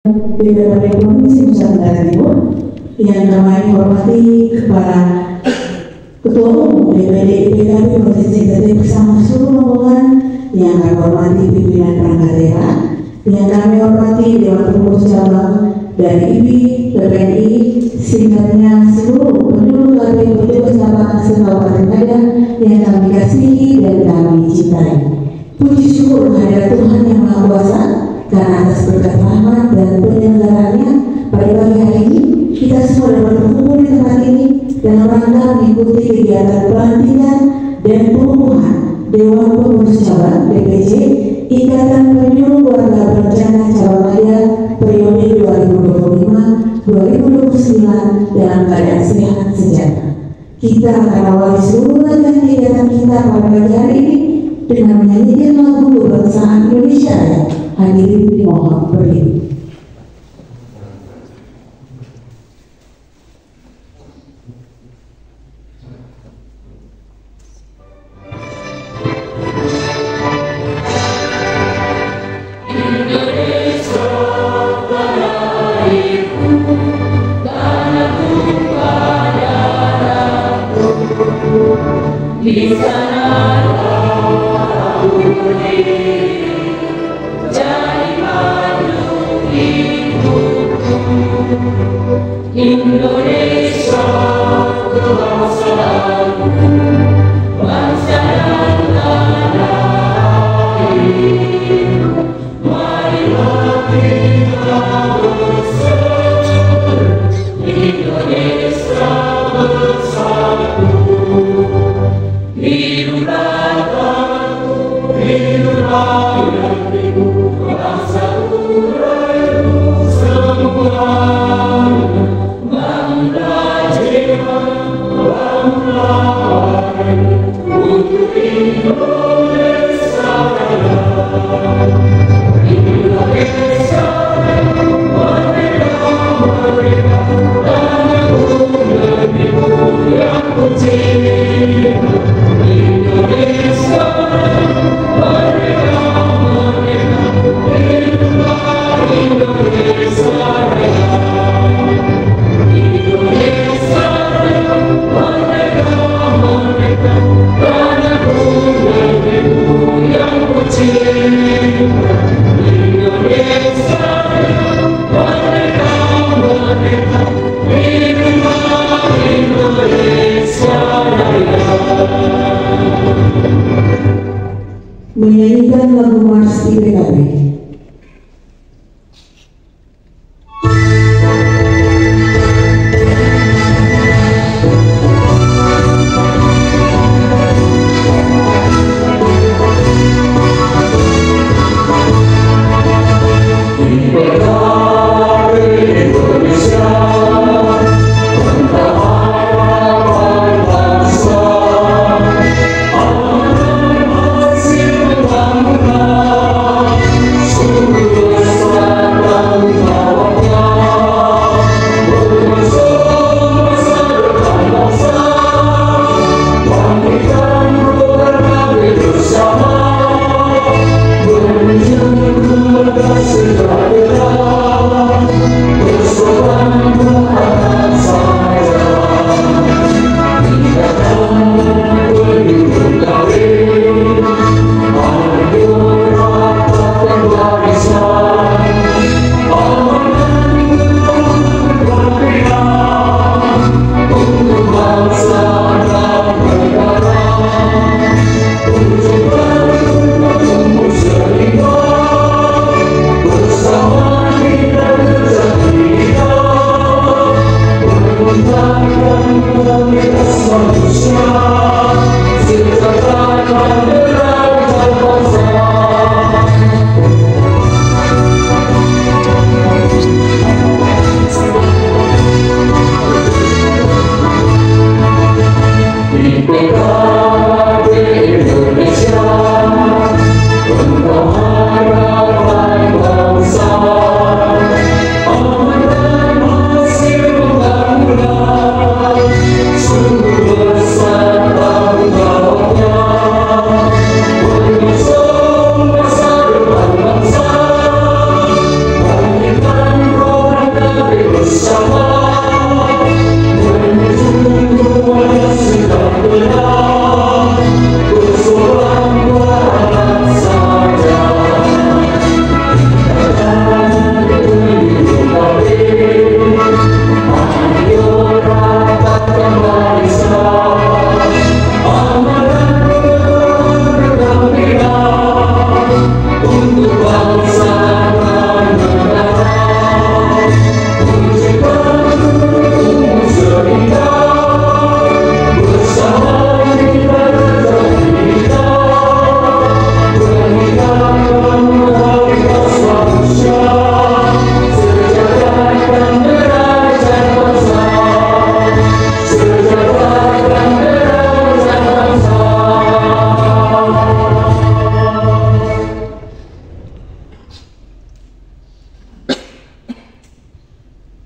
DPRD Provinsi Nusa Tenggara Timur yang kami hormati Kepala Ketua Umum DPD PKB Provinsi NTT bersama seluruh rombongan yang kami hormati pimpinan perangkat daerah, yang kami hormati Dewan Pengurus Cabang dari IPI, PPNI, singkatnya seluruh penyuluh KPU petugas lapangan Kabupaten Ngada yang kami kasihi dan kami cintai. Puji syukur kehadirat Tuhan Yang Maha Kuasa karena atas berkat rahmat dan penyelenggaraannya pada pagi hari ini kita semua dapat berkumpul di tempat ini dalam rangka mengikuti kegiatan pelantikan dan pengukuhan Dewan Pengurus Cabang DPC Ikatan Penyuluh Keluarga Berencana Cabang Ngada periode 2025-2029 dalam keadaan sehat sejahtera. Kita akan awali seluruh rangkaian kegiatan kita pada pagi hari ini dengan menyanyikan lagu kebangsaan Indonesia. Hadirin dimohon berdiri. Di sana jadi madu ibuku, Indonesia kebangsaanku, bangsa dan tanah air. Marilah kita bersatu, Indonesia bersatu. Hidup rakyatku, hidup rakyatku, bangsaku, rakyatku semuanya. Bangunlah jiwa, bangunlah hati,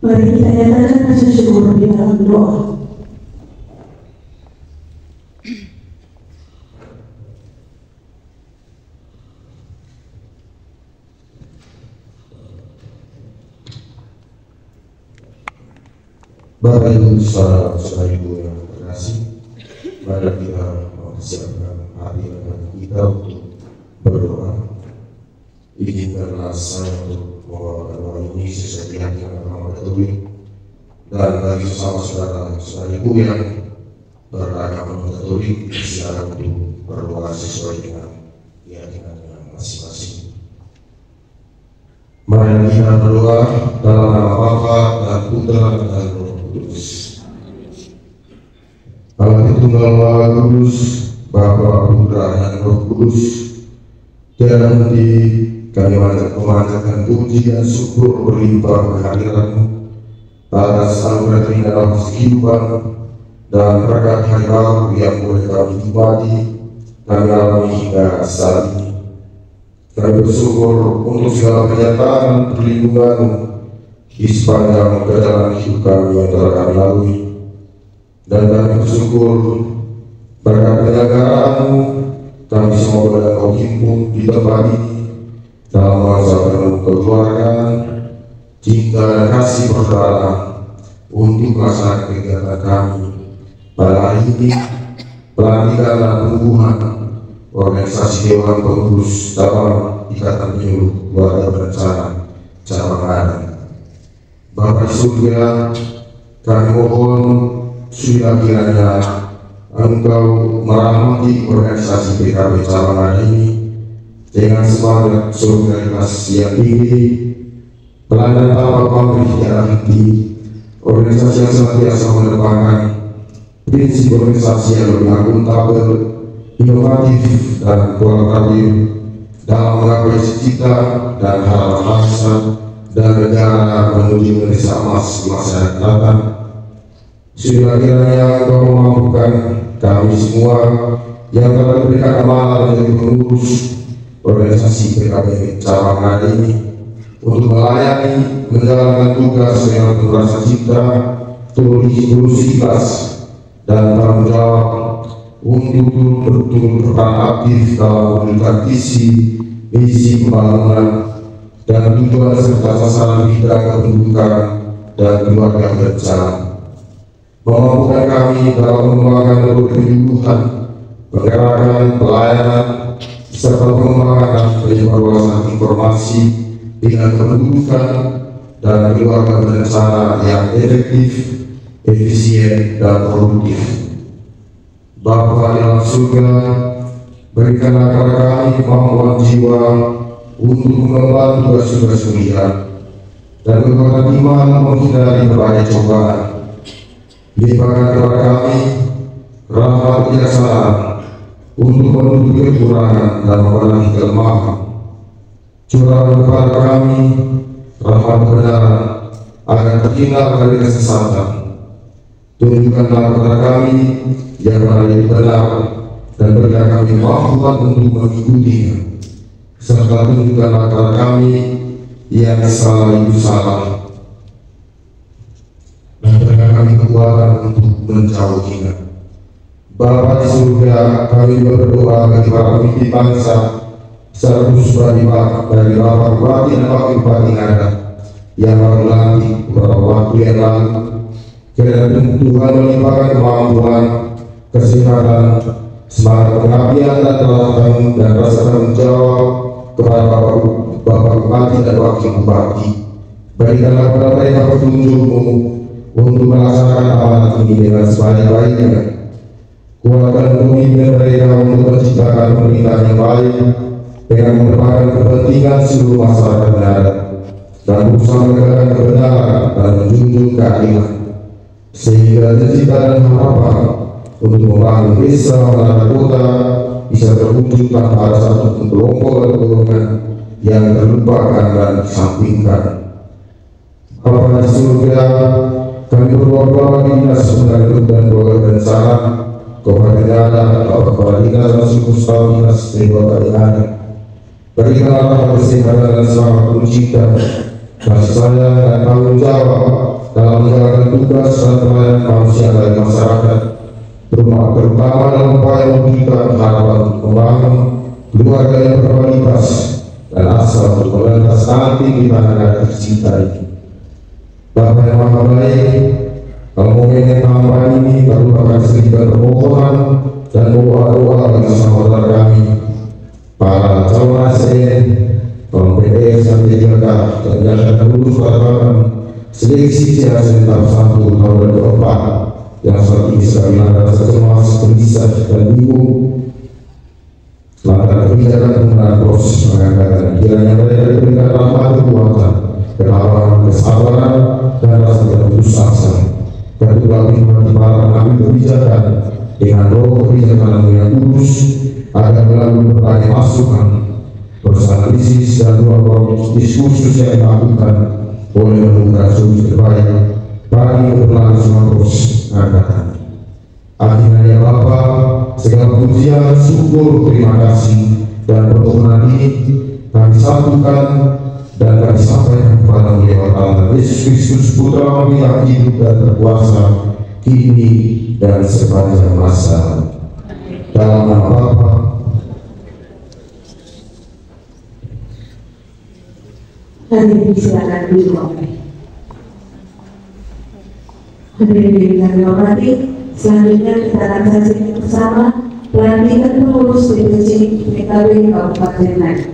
Mari kita nyatakan rasa syukur di dalam doa. Bapak Ibu saudara Ibu yang terkasih, mari kita mempersiapkan hati dan hati kita untuk berdoa. Izinkanlah saya untuk membawakan doa ini sesuai keyakinan agama Katolik, dan bagi sesama saudara Ibu yang beragama Katolik, silakan untuk berdoa sesuai dengan keyakinannya masing-masing. Mari kita berdoa dalam nama Bapa dan Putra dan Roh Kudus. Allah Tritunggal Maha Kudus, Bapa, Putra dan Roh Kudus, tiada henti kami memanjatkan puji dan syukur berlimpah kehadiran-Mu atas anugerah dalam kehidupan dan berkat hari baru yang boleh kami nikmati kami alami hingga saat ini. Kami bersyukur untuk segala kenyataan perlindungan di sepanjang perjalanan hidup kami yang telah kami lalui, dan kami bersyukur berkat penyelenggaraan-Mu kami semua boleh Kau himpun di tempat ini dalam masa penuh kekeluargaan, cinta dan kasih persaudaraan untuk melaksanakan kegiatan kami pada hari ini. Pelantikan dan pengukuhan organisasi Dewan Pengurus Cabang Ikatan Penyuluh Keluarga Berencana Cabang Ngadan. Bapa di surga, kami mohon sudah kiranya Engkau merahmati organisasi PKB Cabang Ngadan ini dengan semangat solidaritas yang tinggi, pelayanan tanpa pamrih yang henti, organisasi yang senantiasa mengedepankan prinsip organisasi yang lebih akuntabel, inovatif dan kolaboratif dalam menggapai cita dan harapan bangsa dan negara menuju Indonesia emas di masa yang datang. Sudah kiranya Engkau memampukan kami semua yang telah diberikan amanah menjadi pengurus organisasi PKB Cabang Ngadan ini untuk melayani, menjalankan tugas dengan penuh rasa cinta, tulus ikhlas, dan tanggung jawab untuk betul-betul berperan aktif dalam mewujudkan visi, misi pembangunan dan tujuan serta sasaran bidang kependudukan dan keluarga berencana. Memampukan kami dalam mengembangkan kepenyuluhan, penggerakan, pelayanan, serta pengembangan dan penyebarluasan informasi dengan kependudukan dan keluarga berencana yang efektif, efisien, dan produktif. Bapa yang surga, berikanlah kepada kami kemampuan jiwa untuk mengemban tugas-tugas mulia dan kekuatan iman menghindari berbagai cobaan. Limpahkan kepada kami rahmat kebijaksanaan untuk menutupi kekurangan dan memenuhi kelemahan. Curahkan kepada kami rahmat kebenaran agar terhindar dari kesesatan. Tunjukkanlah kepada kami yang mana yang benar dan berikan kami kemampuan untuk mengikutinya, serta tunjukkanlah kepada kami yang salah itu salah dan berikan kami kekuatan untuk menjauhinya. Bapa di surga, kami berdoa bagi para pemimpin bangsa secara khusus dari Bapak Bupati dan Wakil Bupati Ngadan yang baru dilantik beberapa waktu yang lalu. Kiranya Tuhan melimpahkan kemampuan, kesehatan, semangat pengabdian dan teladan dan rasa tanggung jawab kepada Bapak Bupati dan Wakil Bupati. Berikanlah kepada mereka petunjuk-Mu untuk melaksanakan amanat ini dengan sebaik-baiknya. Kuatkan pemimpin mereka untuk menciptakan pemerintahan yang baik dengan mengedepankan kepentingan seluruh masyarakat Ngadan dan berusaha menegakkan kebenaran dan menjunjung keadilan, sehingga cita dan harapan untuk membangun desa dan kota bisa terwujud tanpa ada satu kelompok atau golongan yang terlupakan dan disampingkan. Bapa di surga, kami berdoa bagi dinas penegak dan keluarga berencana, Kabupaten Ngadan, Kepala Dinas dan Suku Dinas Kabupaten Ngadan. Berikanlah kesehatan dan semangat penuh cinta, kasih sayang dan tanggung jawab semua, terutama dalam upaya memberikan harapan untuk membangun keluarga yang berkualitas dan asa untuk melintas nanti di negara tercinta ini. Bapa yang Maha Baik, kalau momen yang tambahan ini kami akan sedikit permohonan dan doa-doa bagi saudara kami, para calon ASN, kaum PDS yang dijaga dan diadakan lulus peraturan seleksi CASN tahap 1 tahun 2024 yang saat ini sekali ada rasa cemas, gelisah dan bingung lantaran kebijakan penggunaan proses pengangkatan. Kiranya mereka diberikan rahmat kekuatan, ketabahan, kesabaran, dan rasa tidak putus asa. Kedua hati para pengambil kebijakan dengan roh kebijakan yang kudus agar melalui berbagai masukan, analisis dan ruang diskursus yang dilakukan oleh menemukan solusi terbaik bagi keberlangsungan proses pengangkatan. Akhirnya ya Bapa, segala pujian, syukur, terima kasih dan permohonan ini kami satukan dan kami sampaikan kepada beliau Allah Yesus Kristus Putra yang hidup dan berkuasa kini dan sepanjang masa. Dalam nama Bapa, hadirin silakan duduk. Hadirin yang kami hormati, selanjutnya kita akan saksikan bersama pelantikan pengurus DPC PKB Kabupaten Nganjuk.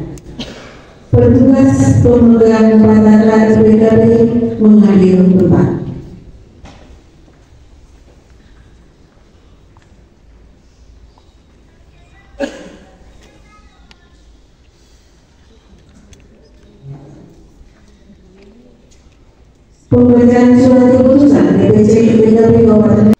Petugas pemegang patakan PKB menghadiri tempat. Pembacaan surat keputusan DPC PKB Kabupaten.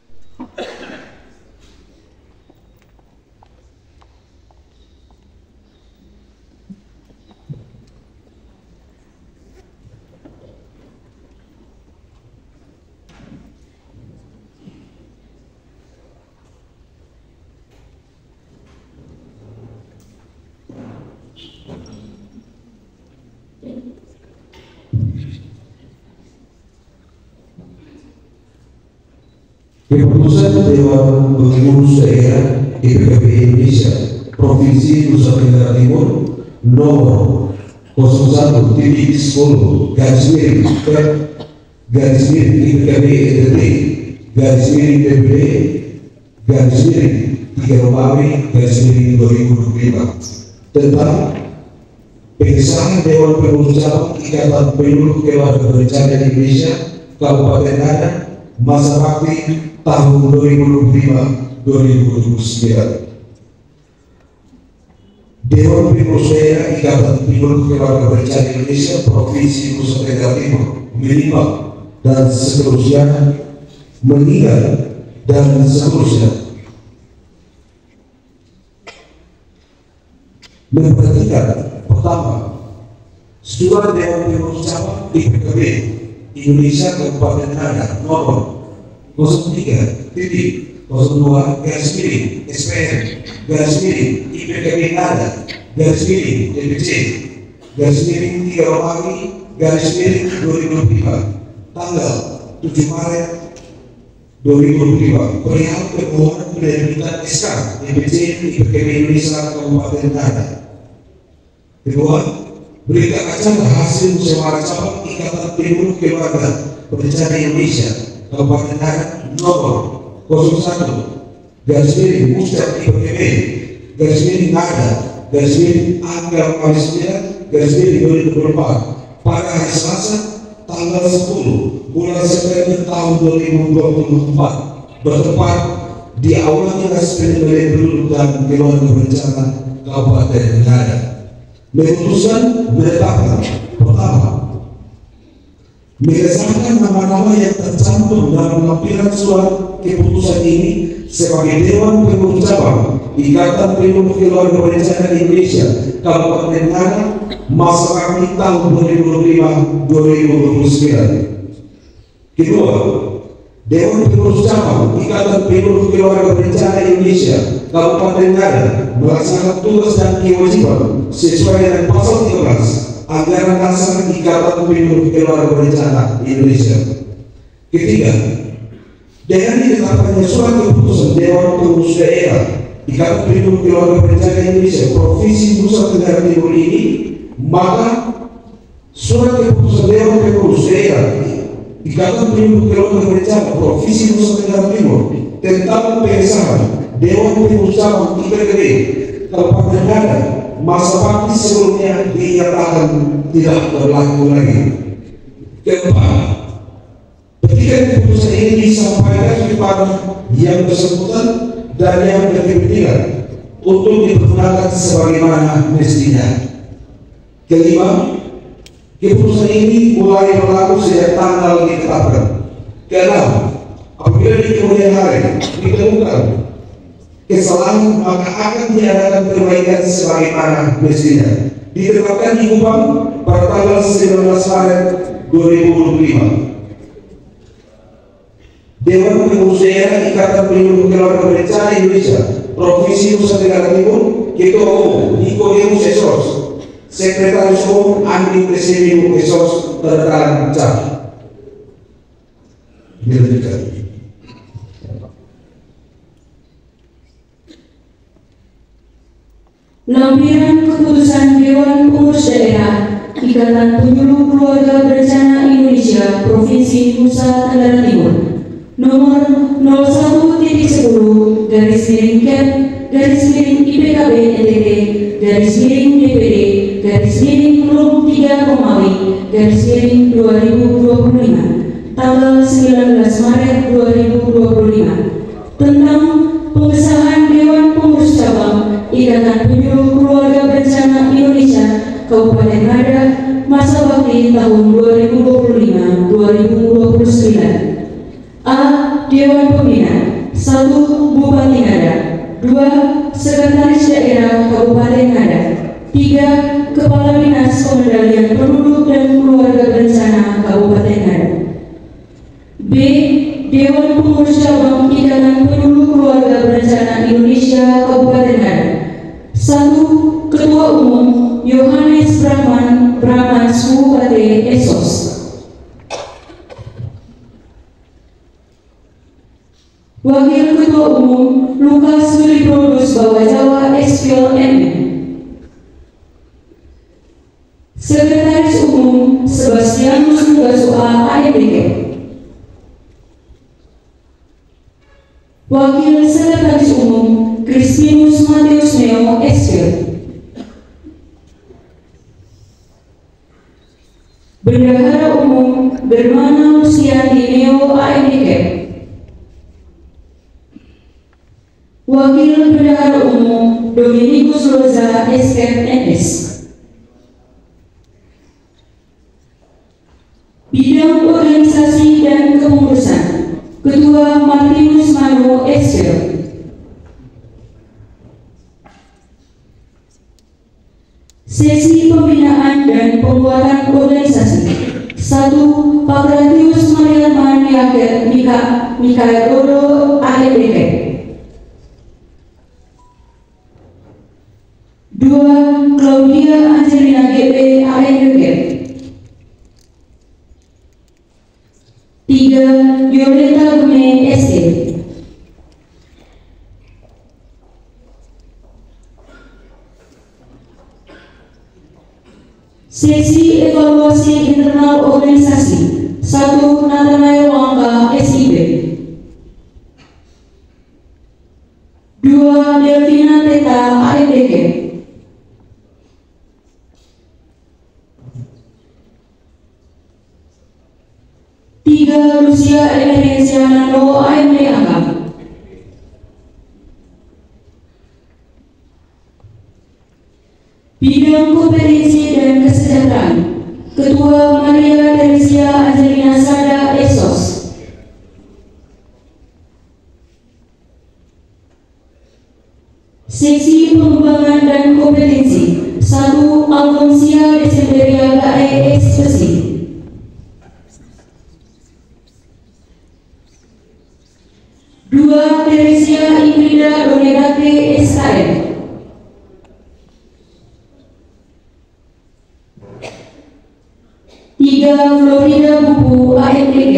Keputusan Dewan Pengurus Daerah PKB Indonesia Provinsi Nusa Tenggara Timur nomor 01.10 garis miring PKB NTT garis miring DPD garis miring 3 Romawi garis miring 2025 tentang pengesahan Dewan Pengurus Cabang Ikatan Penyuluh Keluarga Berencana Indonesia Kabupaten Nganjuk masa bakti tahun 2025-2029. Dewan Pengurus Daerah Ikatan Penyuluh Keluarga Berencana Indonesia Provinsi Nusa Tenggara Timur minimal dan seterusnya meninggal dan seterusnya memperhatikan pertama surat Dewan Pengurus Cabang PKB Indonesia Kabupaten Nganjuk nomor 03.02 garis miring SPN garis miring IPKB Nganjuk garis miring DPC garis miring 3 Romawi garis miring 2025 tanggal 7 Maret 2025 perihal permohonan penerbitan SK DPC IPKB Indonesia Kabupaten Nganjuk. Kedua, berita acara hasil musyawarah cabang Ikatan Penyuluh Keluarga Berencana Indonesia Kabupaten Nganjuk nomor 01 garis miring Musda IPKB garis miring Nganjuk garis miring angka 9 garis miring 2024 pada hari Selasa tanggal 10 bulan September tahun 2024 bertempat di Aula Dinas Penilaian Penduduk dan Keluarga Berencana Kabupaten Nganjuk. Memutuskan menetapkan pertama mengesahkan nama-nama yang tercantum dalam lampiran surat keputusan ini sebagai Dewan Pengurus Cabang Ikatan Penyuluh Keluarga Berencana Indonesia Kabupaten Nganjuk masa bakti tahun 2025-2029. Kedua, Dewan Pengurus Cabang Ikatan Penyuluh Keluarga Berencana Indonesia Kabupaten Nganjuk melaksanakan tugas dan kewajiban sesuai dengan pasal 13 Anggaran Dasar Ikatan Penyuluh Keluarga Berencana Indonesia. Ketiga, Dengan ditetapkannya surat keputusan Dewan Pengurus Daerah Ikatan Pelindung Keluarga Berencana Indonesia Provinsi Nusa Tenggara Timur ini, maka surat keputusan Dewan Pengurus Daerah Ikatan Pelindung Keluarga Berencana Provinsi Nusa Tenggara Timur tentang pengesahan Dewan Pengurus Cabang IPKB Kabupaten Ngada masa bakti sebelumnya dinyatakan tidak berlaku lagi. Keempat, petikan keputusan ini disampaikan kepada yang bersangkutan dan yang berkepentingan untuk dipergunakan sebagaimana mestinya. Kelima, keputusan ini mulai berlaku sejak tanggal ditetapkan. Keenam, apabila di kemudian hari ditemukan kesalahan, maka akan diadakan perbaikan sebagaimana mestinya. Ditetapkan di Kupang pada tanggal 19 Maret 2025. Dewan Pengurus Daerah Ikatan Pelindung Keluarga Berencana Indonesia Provinsi Nusa Tenggara Timur, Ketua Umum Nicodemus Esos, Sekretaris Umum Andi Presiden Esos, tanda tangan cap. Dilanjutkan. Lampiran keputusan Dewan Pengurus Daerah Ikatan Penyuluh Keluarga Berencana Indonesia Provinsi Nusa Tenggara Timur nomor 01/10/DPD-NTT-3-IPKB tanggal 19 Maret 2025 tentang pengesahan Dewan Pengurus Cabang Ikatan Penyuluh Keluarga Berencana Indonesia Kabupaten Ngada masa bakti tahun 2025-2029. A. Dewan Pembina. 1. Bupati Ngada. 2. Sekretaris Daerah Kabupaten Ngada. 3. Kepala Dinas Pemberdayaan Penduduk dan Keluarga Berencana Kabupaten Ngada. B. Dewan Pengurus Cabang Ikatan Penyuluh Keluarga Berencana Indonesia Kabupaten Ngada. 1. Ketua Umum Yohanes Brahman Bupati Esos. Wakil Ketua Umum Lukas Wiliprodus Bawah Jawa SPL MN. Sekretaris Umum Sebastianus Nugasua AMDK. Wakil Sekretaris Umum Crispinus Matius Neo SPL. Bendahara Umum Bermana Luciani Neo AMDK. Wakil Bendahara Umum Dominikus Loza SKNS. Bidang Organisasi dan Kepengurusan Ketua Martinus Mano SPL. Sesi Pembinaan dan Pembuatan Organisasi. 1. Pakratius Mariaman Mikael Dodo AMDK. 2. Claudia Angelina GP AMDK. 3. Violeta Gume ST. 4. Sesi Evaluasi Internal Organisasi. 1. Nathanael Wangka SIP. 2. Delvina Teta AMDK. 3. Lucia Emerencia Nando AMDK. Bidang Kompetensi dan Kesejahteraan Ketua Maria Teresia Angelina Sada Esos. Seksi Pengembangan dan Kompetensi. 1. Alfonsia Desemberia KE Ekspresi. 2. Teresia Ingrida Donegate SKM. 3. Florida Bubu AMDK.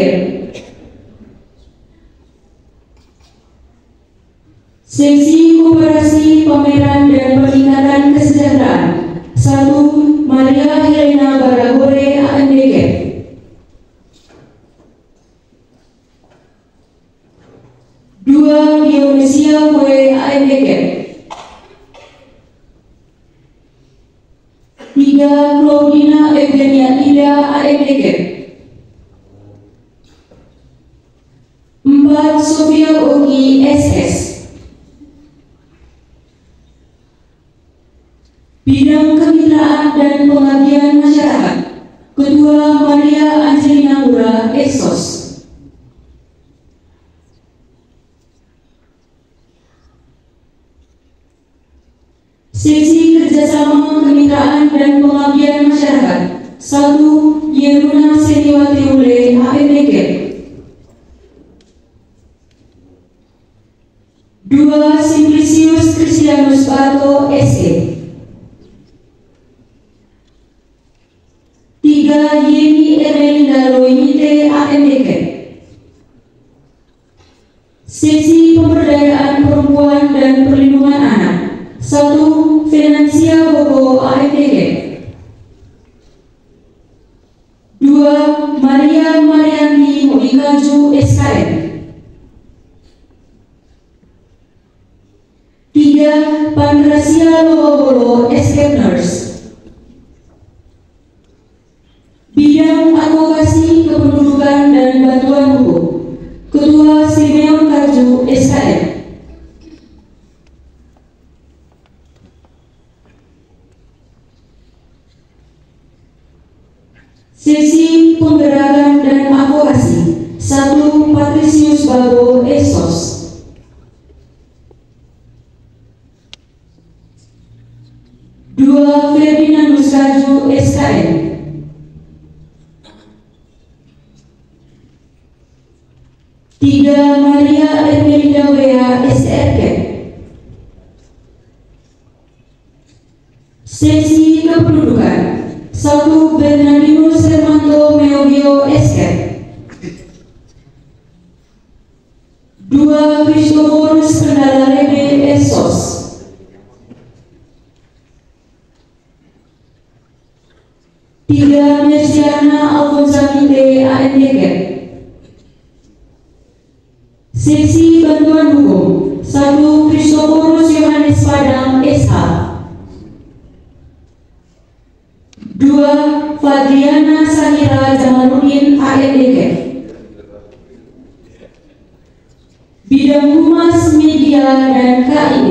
Indonesia WAMDK. 3. Claudina Eugenia Ida AMDK. 4. Sofia Ogi SS. Bidang Kemitraan dan Pengabdian Masyarakat, Ketua Maria Angelina Mura Exos. Seksi Kerjasama Kemitraan dan Pengabdian Masyarakat 1. Yeruna Seniwati Ule AMDK. 2. Simplicius Christianus Bato SE. 3. Yeni Ermelinda Loimite AMDK. Seksi Pemberdayaan Perempuan dan Perlindungan Anak 1. Financia Bobo AMDK. 2. Maria Marianti Moikaju SKM. 3. Pandrasia Lobobolo Escape Nurse. Bidang Advokasi Kependudukan dan Bantuan Hukum, Ketua Simeon Karju SKM. Sesi Penggerakan dan Advokasi 1. Patricius Babo Esos. 2. Ferdinandus Karju SKM. 3. Maria Ermelinda Wea SRK. Seksi Kependudukan 1. Bernardinus Hermanto Meobio SK. 2. Christoforus Kendala Lebe Esos. 3. Merciana Alfonsa Mite AMDK. Seksi Bantuan Hukum 1. Christoforus Yohanes Padang SH. 2. Fadriana Sahira Jamaluddin AMDK. Bidang Humas Media dan KID,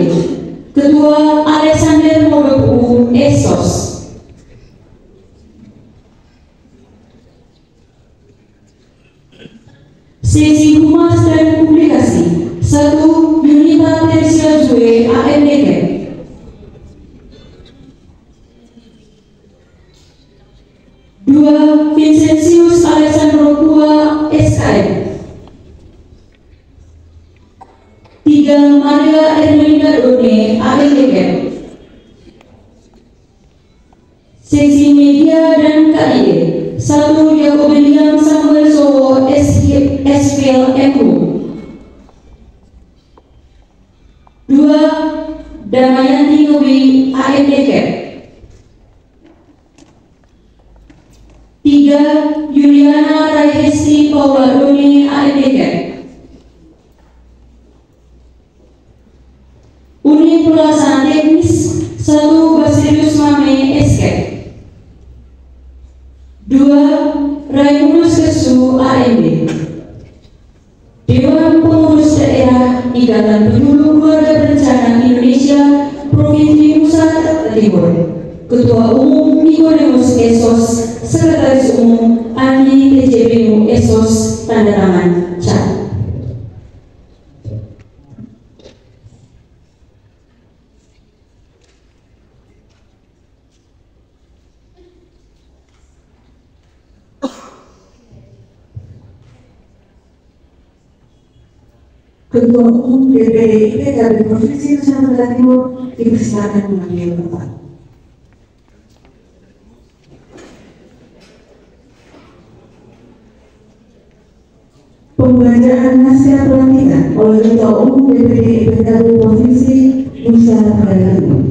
Ketua Alexander Modoku Esos. Sesi Humas dan Publikasi 1. Yunita Tersia Jue AMDK. 2. Vincentius Alessandro Kua SKM. 3. Maria Ermelinda Done AMDK. Seksi Media dan KID 1. Yakobelian Samuel Sowo SPL MU. 2. Damayanti Nowi AMDK. 3. Yuliana Raihesti Paula Doni AMDK. Unit Pelaksana Teknis 1. Basilius Mame SK. 2. Raimunus Kesu AMD. Dewan Pengurus Daerah Ikatan Penyuluh Keluarga Berencana Indonesia Provinsi Nusa Tenggara Timur, Ketua Umum Nikodemus Esos, Sekretaris Umum Andi TJBU Esos, tanda tangan Cat. Ketua Umum DPD IPK Provinsi Nusa Tenggara Timur dipersilakan mengambil tempat. Pembacaan nasihat pelantikan oleh Ketua Umum DPD IPK Provinsi Nusa Tenggara Timur.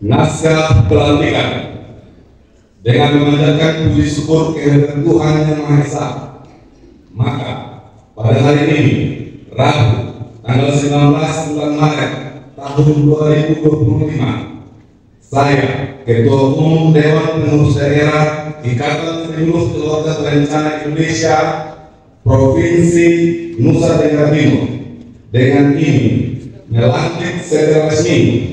Naskah pelantikan dengan memanjatkan puji syukur kehadirat Tuhan Yang Maha Esa. Maka pada hari ini, Rabu, tanggal 19 bulan Maret tahun 2025, saya, Ketua Umum Dewan Pengurus Daerah Ikatan Penyuluh Keluarga Berencana Indonesia Provinsi Nusa Tenggara Timur, dengan ini melantik secara resmi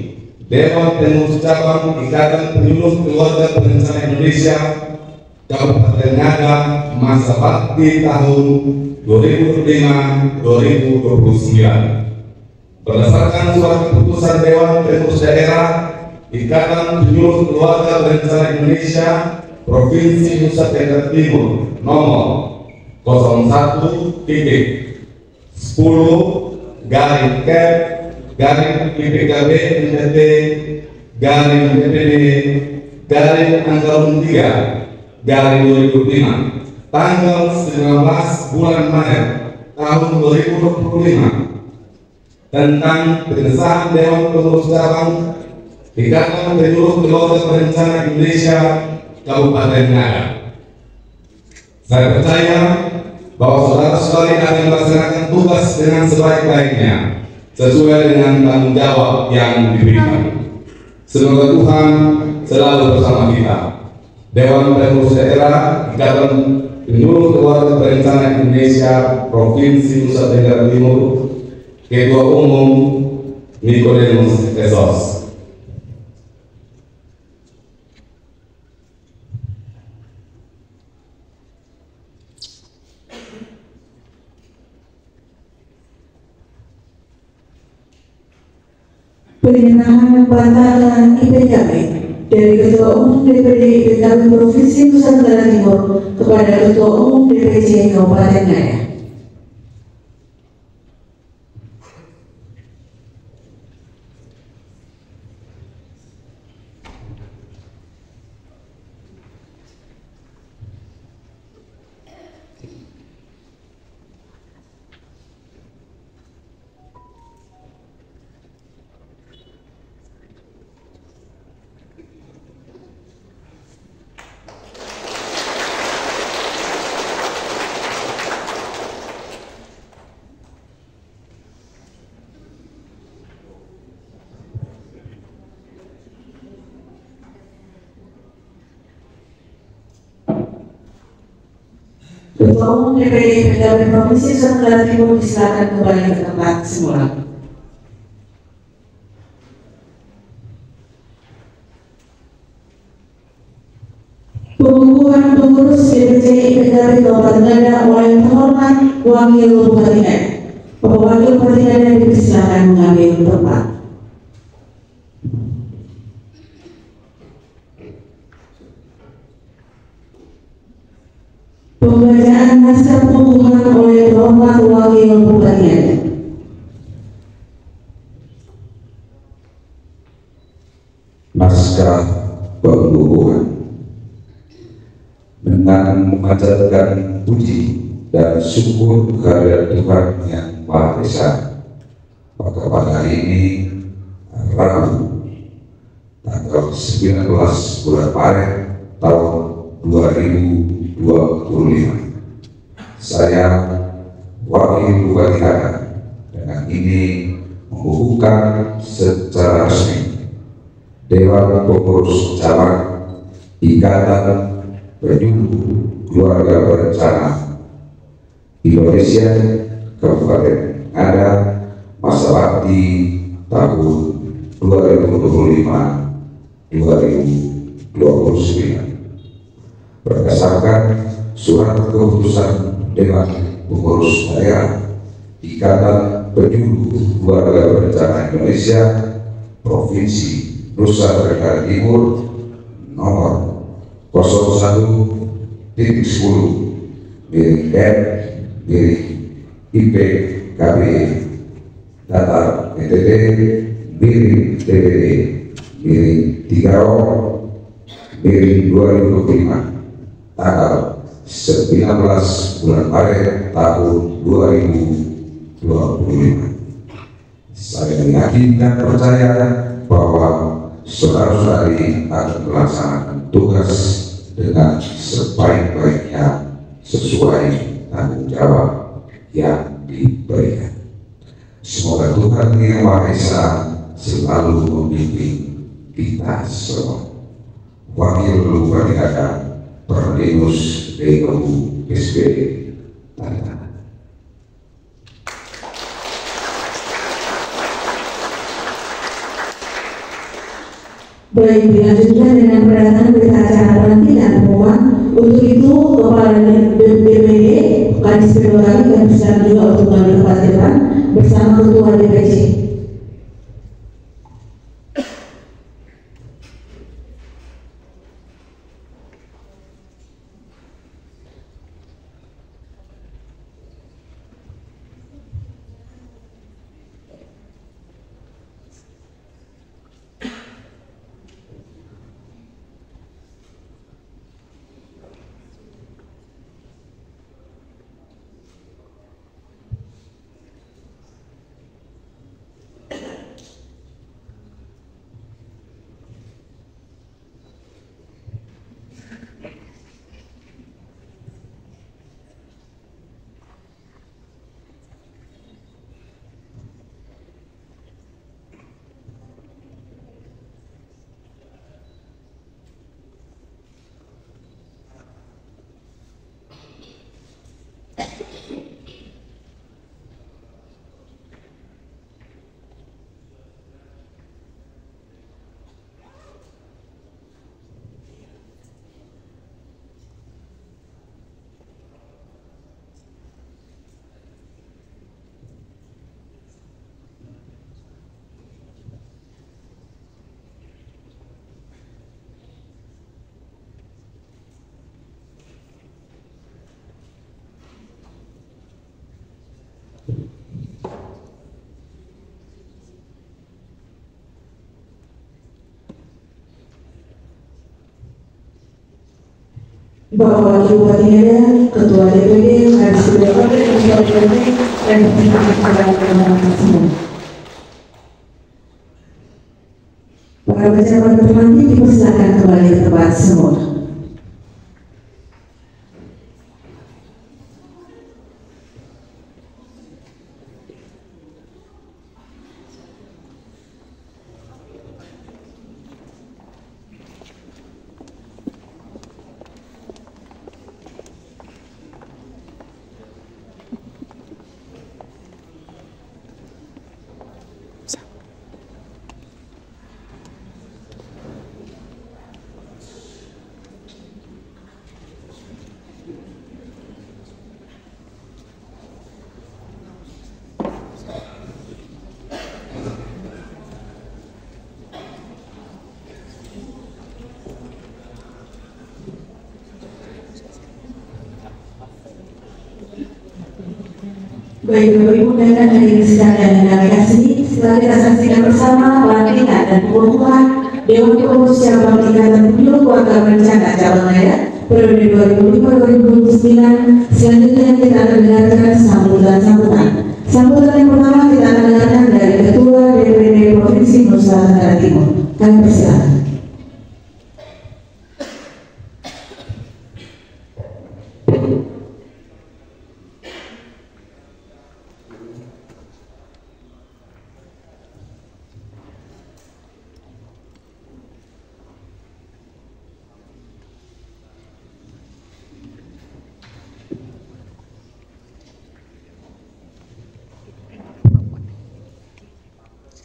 Dewan Pengurus Cabang Ikatan Penyuluh Keluarga Berencana Indonesia Kabupaten Ngada masa bakti tahun 2005-2029. Berdasarkan surat keputusan Dewan Pengurus Daerah Ikatan Penyuluh Keluarga Berencana Indonesia Provinsi Nusa Tenggara Timur nomor 01-10-PPKB-DPD-Anggaran 3-2005 tanggal 19 bulan Maret tahun 2025 tentang pengesahan Dewan Pengurus Cabang Ikatan Penyuluh Keluarga Berencana Indonesia Kabupaten Ngada. Saya percaya bahwa saudara-saudari akan melaksanakan tugas dengan sebaik-baiknya sesuai dengan tanggung jawab yang diberikan. Semoga Tuhan selalu bersama kita. Dewan Pengurus Daerah Ikatan Penyuluh Keluarga Berencana Indonesia Provinsi Nusa Tenggara Timur, Ketua Umum Nikodemus Esos. Penyerahan bantahan IPKB dari Ketua Umum DPD IPKB Provinsi Nusa Tenggara Timur kepada Ketua Umum DPC Kabupaten Ngada. Ketua Umum DPD IPKB Provinsi Nusa Tenggara Timur disilakan kembali ke tempat semula. Pengukuhan pengurus DPC IPKB Kabupaten Ngada oleh terhormat Wakil Bupati Ngada. Bapak Wakil Bupati Ngada dipersilakan mengambil tempat. Pembacaan naskah pengukuhan oleh terhormat Wakil Bupati Ngada. Naskah pengukuhan. Dengan memanjatkan puji dan syukur kehadirat Tuhan Yang Maha Esa, maka pada hari ini Rabu tanggal 19 bulan Maret tahun 2025, saya Wakil Bupati Ngada dengan ini mengukuhkan secara resmi Dewan Pengurus Cabang Ikatan Penyuluh Keluarga Berencana Indonesia Kabupaten Ngada masa bakti tahun 2025-2029 berdasarkan surat keputusan Dewan Pengurus Daerah Ikatan Penyuluh Keluarga Berencana Indonesia Provinsi Nusa Tenggara Timur nomor 01-10-M-IPKB Data DPD-DPD-30-2025 tanggal 19 bulan Maret tahun 2025. Saya yakin dan percaya bahwa saudara-saudari akan melaksanakan tugas dengan sebaik-baiknya sesuai tanggung jawab yang diberikan. Semoga Tuhan Yang Maha Esa selalu membimbing kita semua. Wakil Bupati Kadang Perlinus DKU SPD Tanah. Baik, dilanjutkan dengan pendatangan berita acara pelantikan pengumuman. Untuk itu, Kepala DPD Kadis P2 kami akan bersiap juga untuk mengambil tempat depan bersama Ketua DPC. Bapak Wakil Bupati Ngada, Ketua DPD, Kadis P2 Ketua DPD, dan teman-teman semua. Para pejabat terhormat dipersilakan kembali ke tempat semula. Baik Bapak Ibu dan hadirin sekalian yang kami kasihi, setelah kita saksikan bersama pelantikan dan pengumuman Dewan Pengurus Cabang Ikatan Penyuluh Keluarga Berencana Cabang Ngada periode 2005-2029. Selanjutnya kita akan dengarkan sambutan. Sambutan yang pertama kita akan dengarkan dari Ketua DPD Provinsi Nusa Tenggara Timur. Kami persilakan.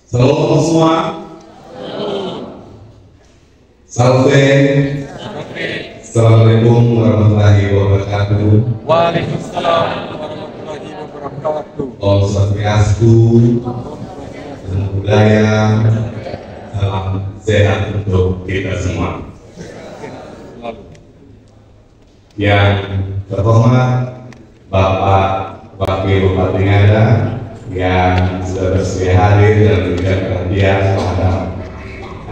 Salam semua. Salam. Assalamualaikum warahmatullahi wabarakatuh. Waalaikumsalam warahmatullahi wabarakatuh. Om Swastiastu, salam budaya, salam sehat untuk kita semua. Yang terhormat Bapak Wakil Bupati Ngada yang sudah bersedia hadir dan memberikan perhatian pada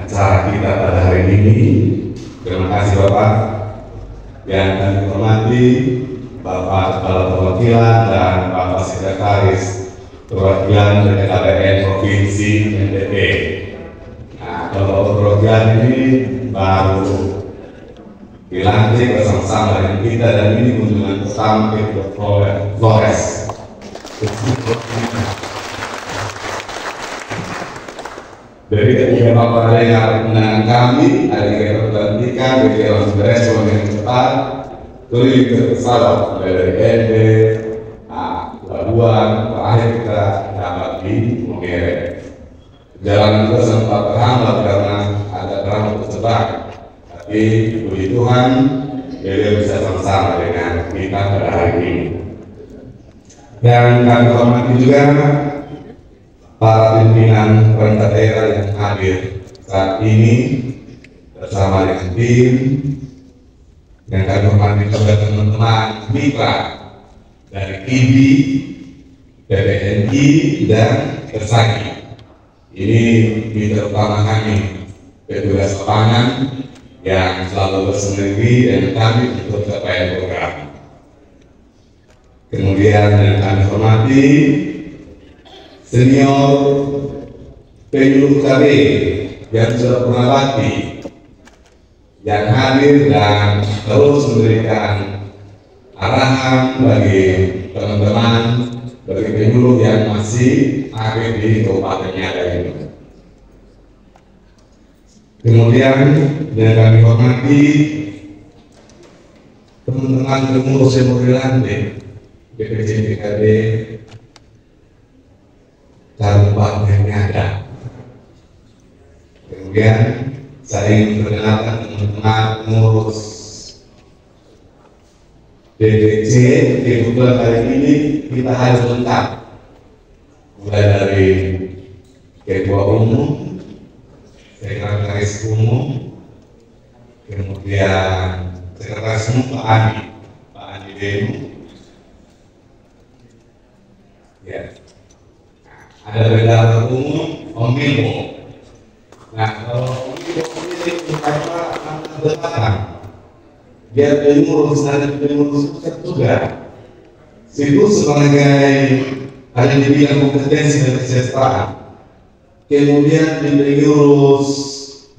acara kita pada hari ini. Terima kasih Bapak. Yang kami hormati Bapak Kepala Perwakilan dan Bapak Sekretaris Perwakilan dari KPN Provinsi NTT. Nah, Bapak Perwakilan ini baru dilantik bersama-sama dengan kita, dan ini kunjungan pertama ke Flores. Dari ketika Bapak mendengar undangan kami, ada kegiatan pelantikan, kegiatan langsung berespon dengan cepat, keliling ke pesawat dari ND, Labuan, terakhir kita dapat di Mongere. Jalan kita sempat terhambat karena ada terang tersebar, tapi puji Tuhan, beliau bisa sama-sama dengan kita pada hari ini. Dan kami hormati juga para pimpinan pemerintah daerah yang hadir saat ini bersama dengan tim, yang kami hormati juga teman-teman mitra dari IBI, PPNI, dan Tersagi. Ini mitra utama kami, petugas lapangan yang selalu bersendiri dengan kami untuk capaian program. Kemudian yang kami hormati senior penyuluh KB yang sudah pernah bakti, yang hadir dan terus memberikan arahan bagi teman-teman, bagi penyuluh yang masih aktif di Kabupaten Niaga ini. Kemudian yang kami hormati teman-teman pengurus Semurilantik, BPC BKD Kabupaten Niaga. Kemudian saya ingin memperkenalkan teman-teman pengurus DPC. Kebetulan hari ini kita harus lengkap, mulai dari ketua umum, sekretaris umum, kemudian sekretaris umum Pak Andi Denu, ya, ada bendahara umum Om Milbo. Nah, kalau Om Milbo ini apa belakang, biar pengurus dan pengurus pusat juga situ sebagai hanya di bidang kompetensi dan kesejahteraan. Kemudian di pengurus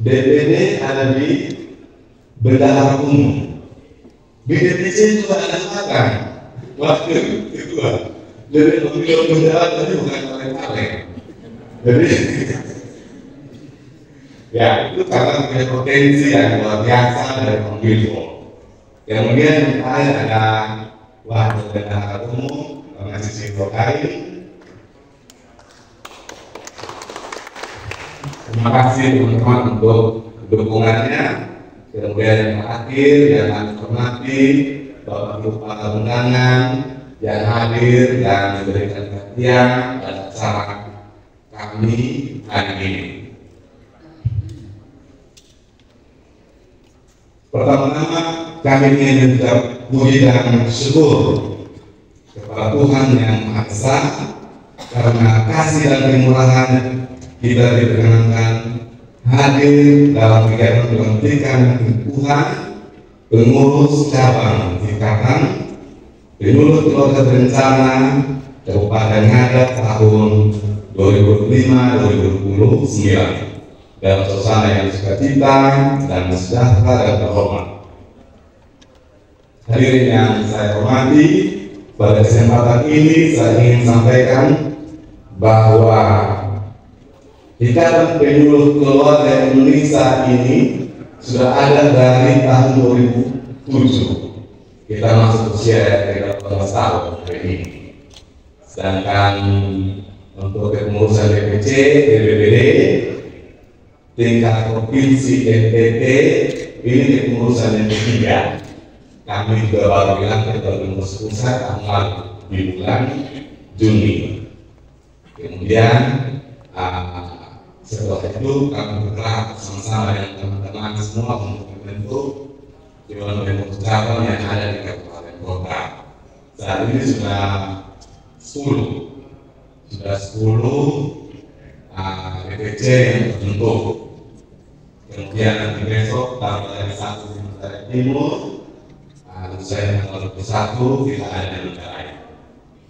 DPD ada di bendahara umum. Di DPC juga ada makan wakil ketua. Jadi pemilu bendahara tadi bukan kaleng-kaleng. Jadi ya itu karena punya potensi yang luar biasa dari pemilu. Kemudian ada wakil bendahara umum Sisi Rokai. Terima kasih teman-teman untuk dukungannya. Kemudian yang terakhir yang kami hormati Bapak Ibu para undangan yang hadir dan memberikan perhatian pada acara kami hari ini. Pertama-tama kami ingin mengucap puji dan syukur kepada Tuhan yang Maha Esa karena kasih dan kemurahan kita diperkenankan hadir dalam kegiatan pelantikan Tuhan pengurus cabang tingkatan penyuluh keluarga berencana Kabupaten Niaga tahun 2005-2029 dalam suasana yang sukacita dan sejahtera dan terhormat. Hadirin yang saya hormati, pada kesempatan ini saya ingin sampaikan bahwa Ikatan Penyuluh Keluarga Indonesia ini sudah ada dari tahun 2007. Kita masuk usia 13 tahun hari ini. Sedangkan untuk kepengurusan DPC, DPD, tingkat provinsi NTT ini kepengurusan yang ketiga. Kami juga baru bilang kita pengurus pusat tanggal di bulan Juni. Kemudian setelah itu kami bergerak bersama-sama dengan teman-teman semua untuk membentuk Dewan Pengurus Cabang yang ada di Kabupaten Kota. Saat ini sudah 10 DPC yang terbentuk. Kemudian nanti besok tanggal 1 Indonesia Timur, saya tanggal 21 kita ada di Manggarai.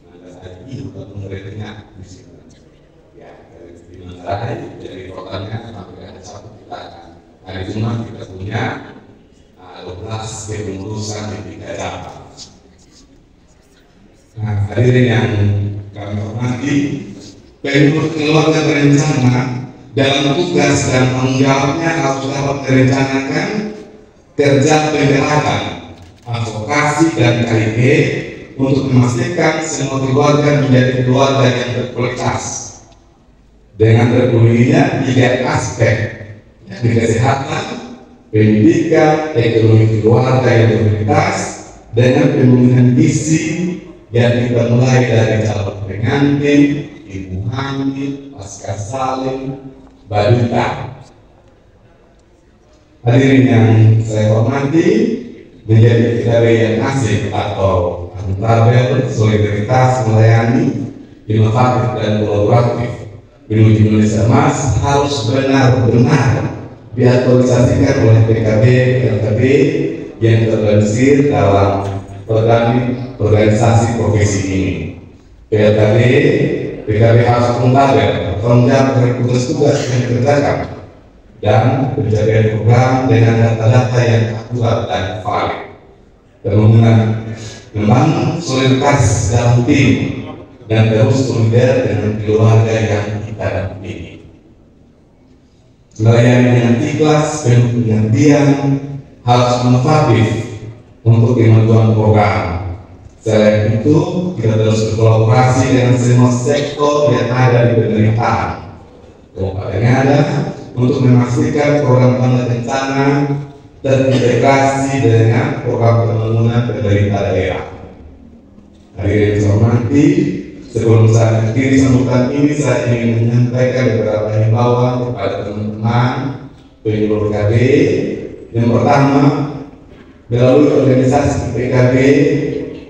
Manggarai itu pemerintahnya di sini. Ya, dari Manggarai, dari kotanya sampai ada cabut kita akan hari Jumat kita punya 12 kepengurusan di 3 cabang. Nah, hadirin yang kami hormati, pengurus keluarga berencana dalam tugas dan tanggung jawabnya harus dapat merencanakan kerja pembelajaran, advokasi dan KIP untuk memastikan semua keluarga menjadi keluarga yang berkualitas dengan terpenuhinya 3 aspek, yakni kesehatan, pendidikan, ekonomi keluarga yang berkualitas dengan pemenuhan gizi yang kita mulai dari calon pengantin, ibu hamil, pasca salin, balita. Hadirin yang saya hormati, menjadi PKB yang asik atau akuntabel, solidaritas, melayani, inovatif dan kolaboratif menuju Indonesia Emas harus benar-benar diaktualisasikan oleh PKB yang terorganisir dalam organisasi profesi ini. PKB harus akuntabel, bertanggung jawab terhadap tugas-tugas yang dikerjakan dan pencapaian program dengan data-data yang akurat dan valid, dan membangun solidaritas dalam tim dan terus solidar dengan keluarga yang kita dampingi. Melayani dengan ikhlas, penuh pengertian, harus inovatif untuk kemajuan program. Selain itu, kita terus berkolaborasi dengan semua sektor yang ada di pemerintahan Kabupaten Ngada untuk memastikan program tangga bencana terintegrasi dengan program pembangunan pemerintah daerah. Hadirin yang hormati, sebelum saya mengakhiri sambutan ini, saya ingin menyampaikan beberapa himbauan kepada teman-teman penyuluh PKB. Yang pertama, melalui organisasi PKB,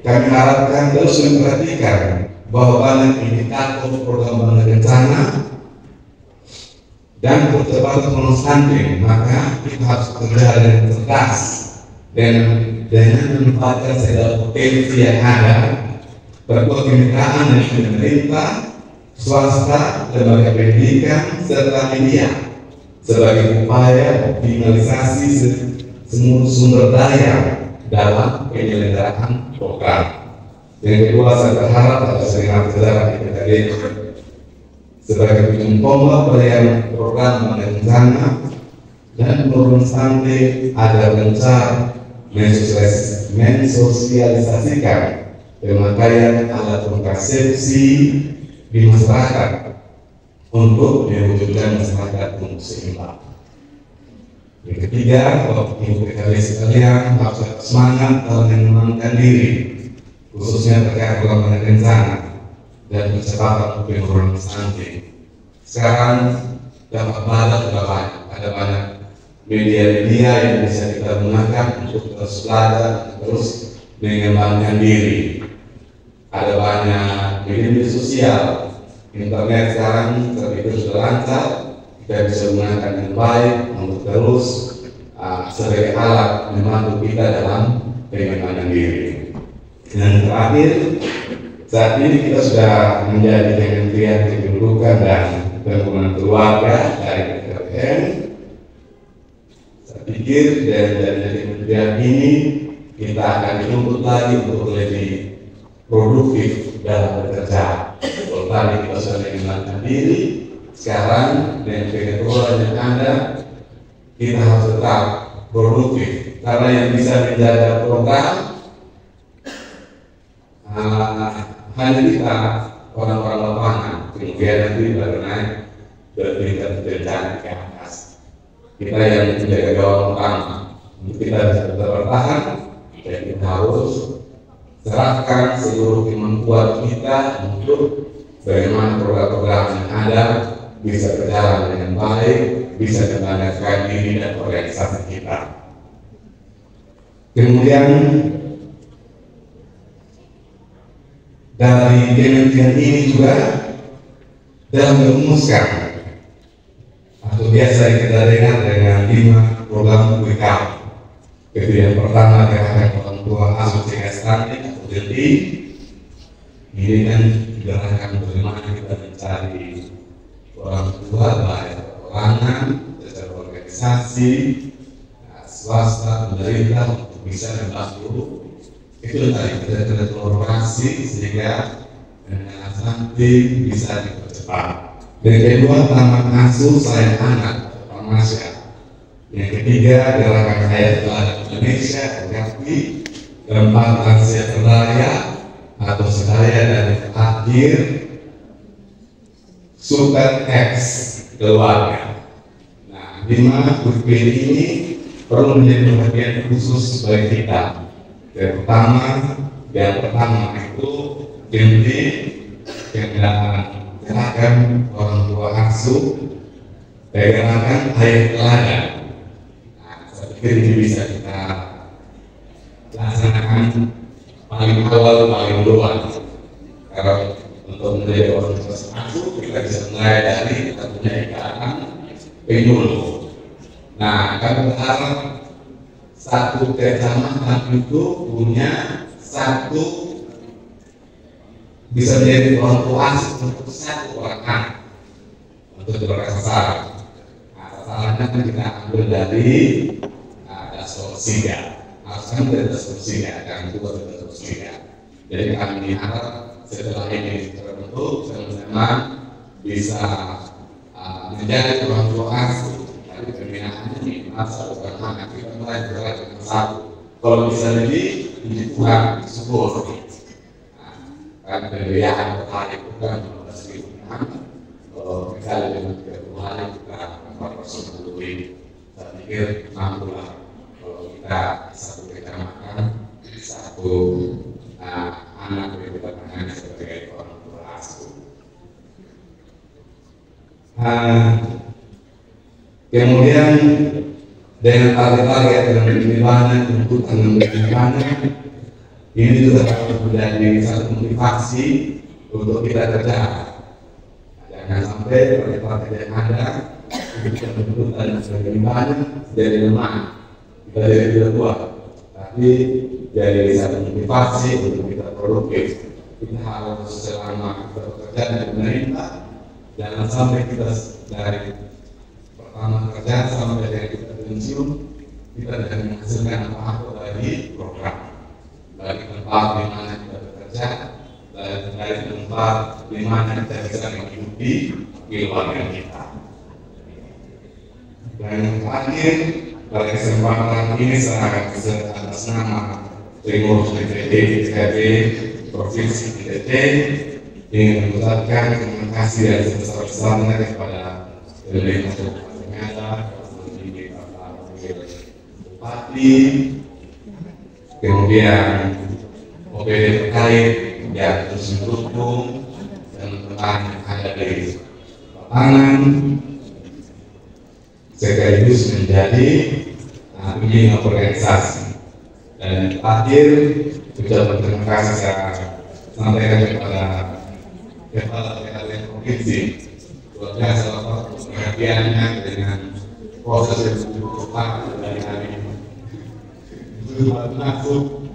kami harapkan terus memperhatikan bahwa banyak indikator program tangga bencana dan percepatan stunting, maka kita harus bekerja dengan cerdas dengan memanfaatkan segala potensi yang ada, berbuat kemitraan dengan pemerintah, swasta, lembaga pendidikan, serta media sebagai upaya optimalisasi semua sumber daya dalam penyelenggaraan program. Yang kedua, saya berharap atas segenap jajaran di PKB sebagai ujung tombak pelayanan program bencana dan program stunting agar gencar mensosialisasikan pemakaian alat kontrasepsi di masyarakat untuk mewujudkan masyarakat yang seimbang. Yang ketiga, Bapak Ibu PKB sekalian harus semangat dalam mengembangkan diri, khususnya terkait program bencana dan percepatan penurunan stunting. Sekarang dapat banyak ada banyak media-media yang bisa kita gunakan untuk terus belajar, terus mengembangkan diri. Ada banyak media sosial, internet sekarang terbitur sudah lancar, kita bisa gunakan dengan baik untuk terus sebagai alat membantu kita dalam pengembangan diri. Dan terakhir, saat ini kita sudah menjadi Kementerian Kependudukan dan Pembangunan Keluarga dari PKPM. Saya pikir dari kementerian ini kita akan dituntut lagi untuk lebih produktif dalam bekerja. Kalau tadi kita sudah mengembangkan diri, sekarang dengan pengetahuan yang ada, kita harus tetap produktif karena yang bisa menjaga program hanya kita orang-orang lapangan, kemudian nanti baru naik bertingkat bencana ke atas. Kita yang menjaga gawang utama untuk kita bisa bertahan, dan kita harus serahkan seluruh kemampuan kita untuk bagaimana program-program yang ada bisa berjalan dengan baik, bisa membanggakan diri dan organisasi kita. Kemudian dari kementerian ini juga dalam merumuskan atau biasa kita dengar dengan 5 program WK. Itu yang pertama adalah orang tua asuh cegah stunting atau JELTI. Ini kan diarahkan bagaimana kita mencari orang tua baik perorangan secara organisasi swasta, pemerintah untuk bisa membantu. Itu tadi kita kolaborasi sehingga nanti bisa dipercepat. Dan kedua, taman asuh sayang anak Tamasya. Yang ketiga, gerakan Hayat Teladan Indonesia, GAPI. Keempat, lansia berdaya atau sedaya, dan terakhir Super X keluarga. Nah, 5 kurikulum ini perlu menjadi perhatian khusus bagi kita. Yang pertama itu demi gerakan orang tua asuh, gerakan Hayat Teladan. Nah, saya pikir ini bisa kita laksanakan paling awal, paling duluan. Karena untuk menjadi orang tua asuh kita bisa mulai dari kita punya ikatan penyuluh. Nah, kami berharap satu kecamatan itu punya satu bisa menjadi orang tua asuh untuk satu orang anak untuk bersasaran. Nah, sasarannya kan kita ambil dari Dasar haruskan dari Dasar dan juga dari Dasar. Jadi kami harap setelah ini terbentuk teman-teman bisa menjadi orang tua asuh. Tapi pembinaan ini masa bukan anak kita mulai bergerak dengan satu. Kalau bisa lebih, ini Tuhan syukur. Kan pembiayaan per hari bukan 15.000. Kalau misalnya dengan 30 hari bukan 410.000. Saya pikir mampu lah kalau kita satu kecamatan, satu anak yang kita tangani sebagai orang tua asuh. Kemudian dengan target-target yang pendidikan, tuntutan yang pendidikan, ini juga harus menjadi satu motivasi untuk kita kerja. Jangan sampai target-target yang ada kita tuntutan yang pendidikan jadi lemah, kita jadi tidak kuat, tapi jadi satu motivasi untuk kita produktif. Kita harus selama kita bekerja di pemerintah, jangan sampai kita dari pertama kerja sampai dari kita pensiun kita tidak menghasilkan apa-apa dari program, dari tempat di mana kita bekerja, dari tempat di mana kita bisa mengikuti keluarga kita. Dan yang terakhir, pada kesempatan ini saya atas nama pengurus DPD ITB Provinsi NTT ingin mengucapkan terima kasih yang sebesar-besarnya kepada pemerintah Bupati, kemudian OPD terkait yang terus mendukung teman-teman yang ada di lapangan sekaligus menjadi pembina organisasi. Dan yang terakhir, ucapan terima kasih saya sampaikan kepada Kepala PKD Provinsi. Luar biasa perhatiannya dengan proses yang cukup cepat dari hari ini. Masuk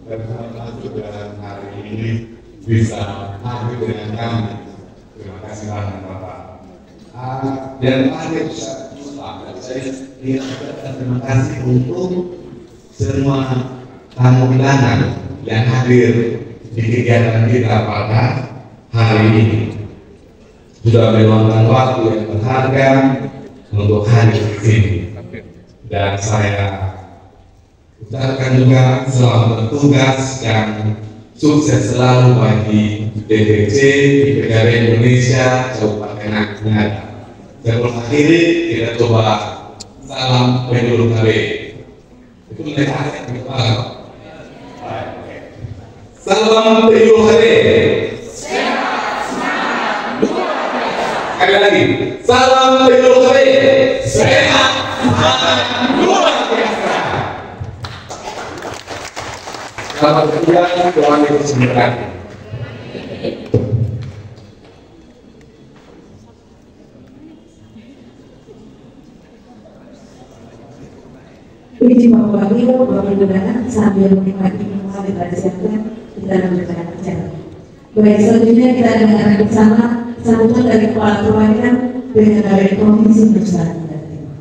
dan hari ini bisa hadir dengan kami. Terima kasih banyak Bapak. Dan terakhir saya ingin terima kasih untuk semua tamu undangan yang hadir di kegiatan kita pada hari ini. Sudah meluangkan waktu yang berharga untuk hadir di sini. Dan saya ucapkan juga selamat bertugas dan sukses selalu bagi DPC IPKB Indonesia Kabupaten Nagara. Sebelum akhiri kita coba salam penduduk KB. Itu mereka salam penduduk KB. Sekali lagi, salam penduduk KB. Sehat, luar biasa. Selamat berjalan, Tuhan Yesus memberkati. Izin Bapak Wakil, Bapak Undangan sambil menikmati minuman yang telah disiapkan kita lanjutkan acara. Baik, selanjutnya kita dengarkan bersama sambutan dari Kepala Perwakilan dengan dari Provinsi Nusa Tenggara Timur.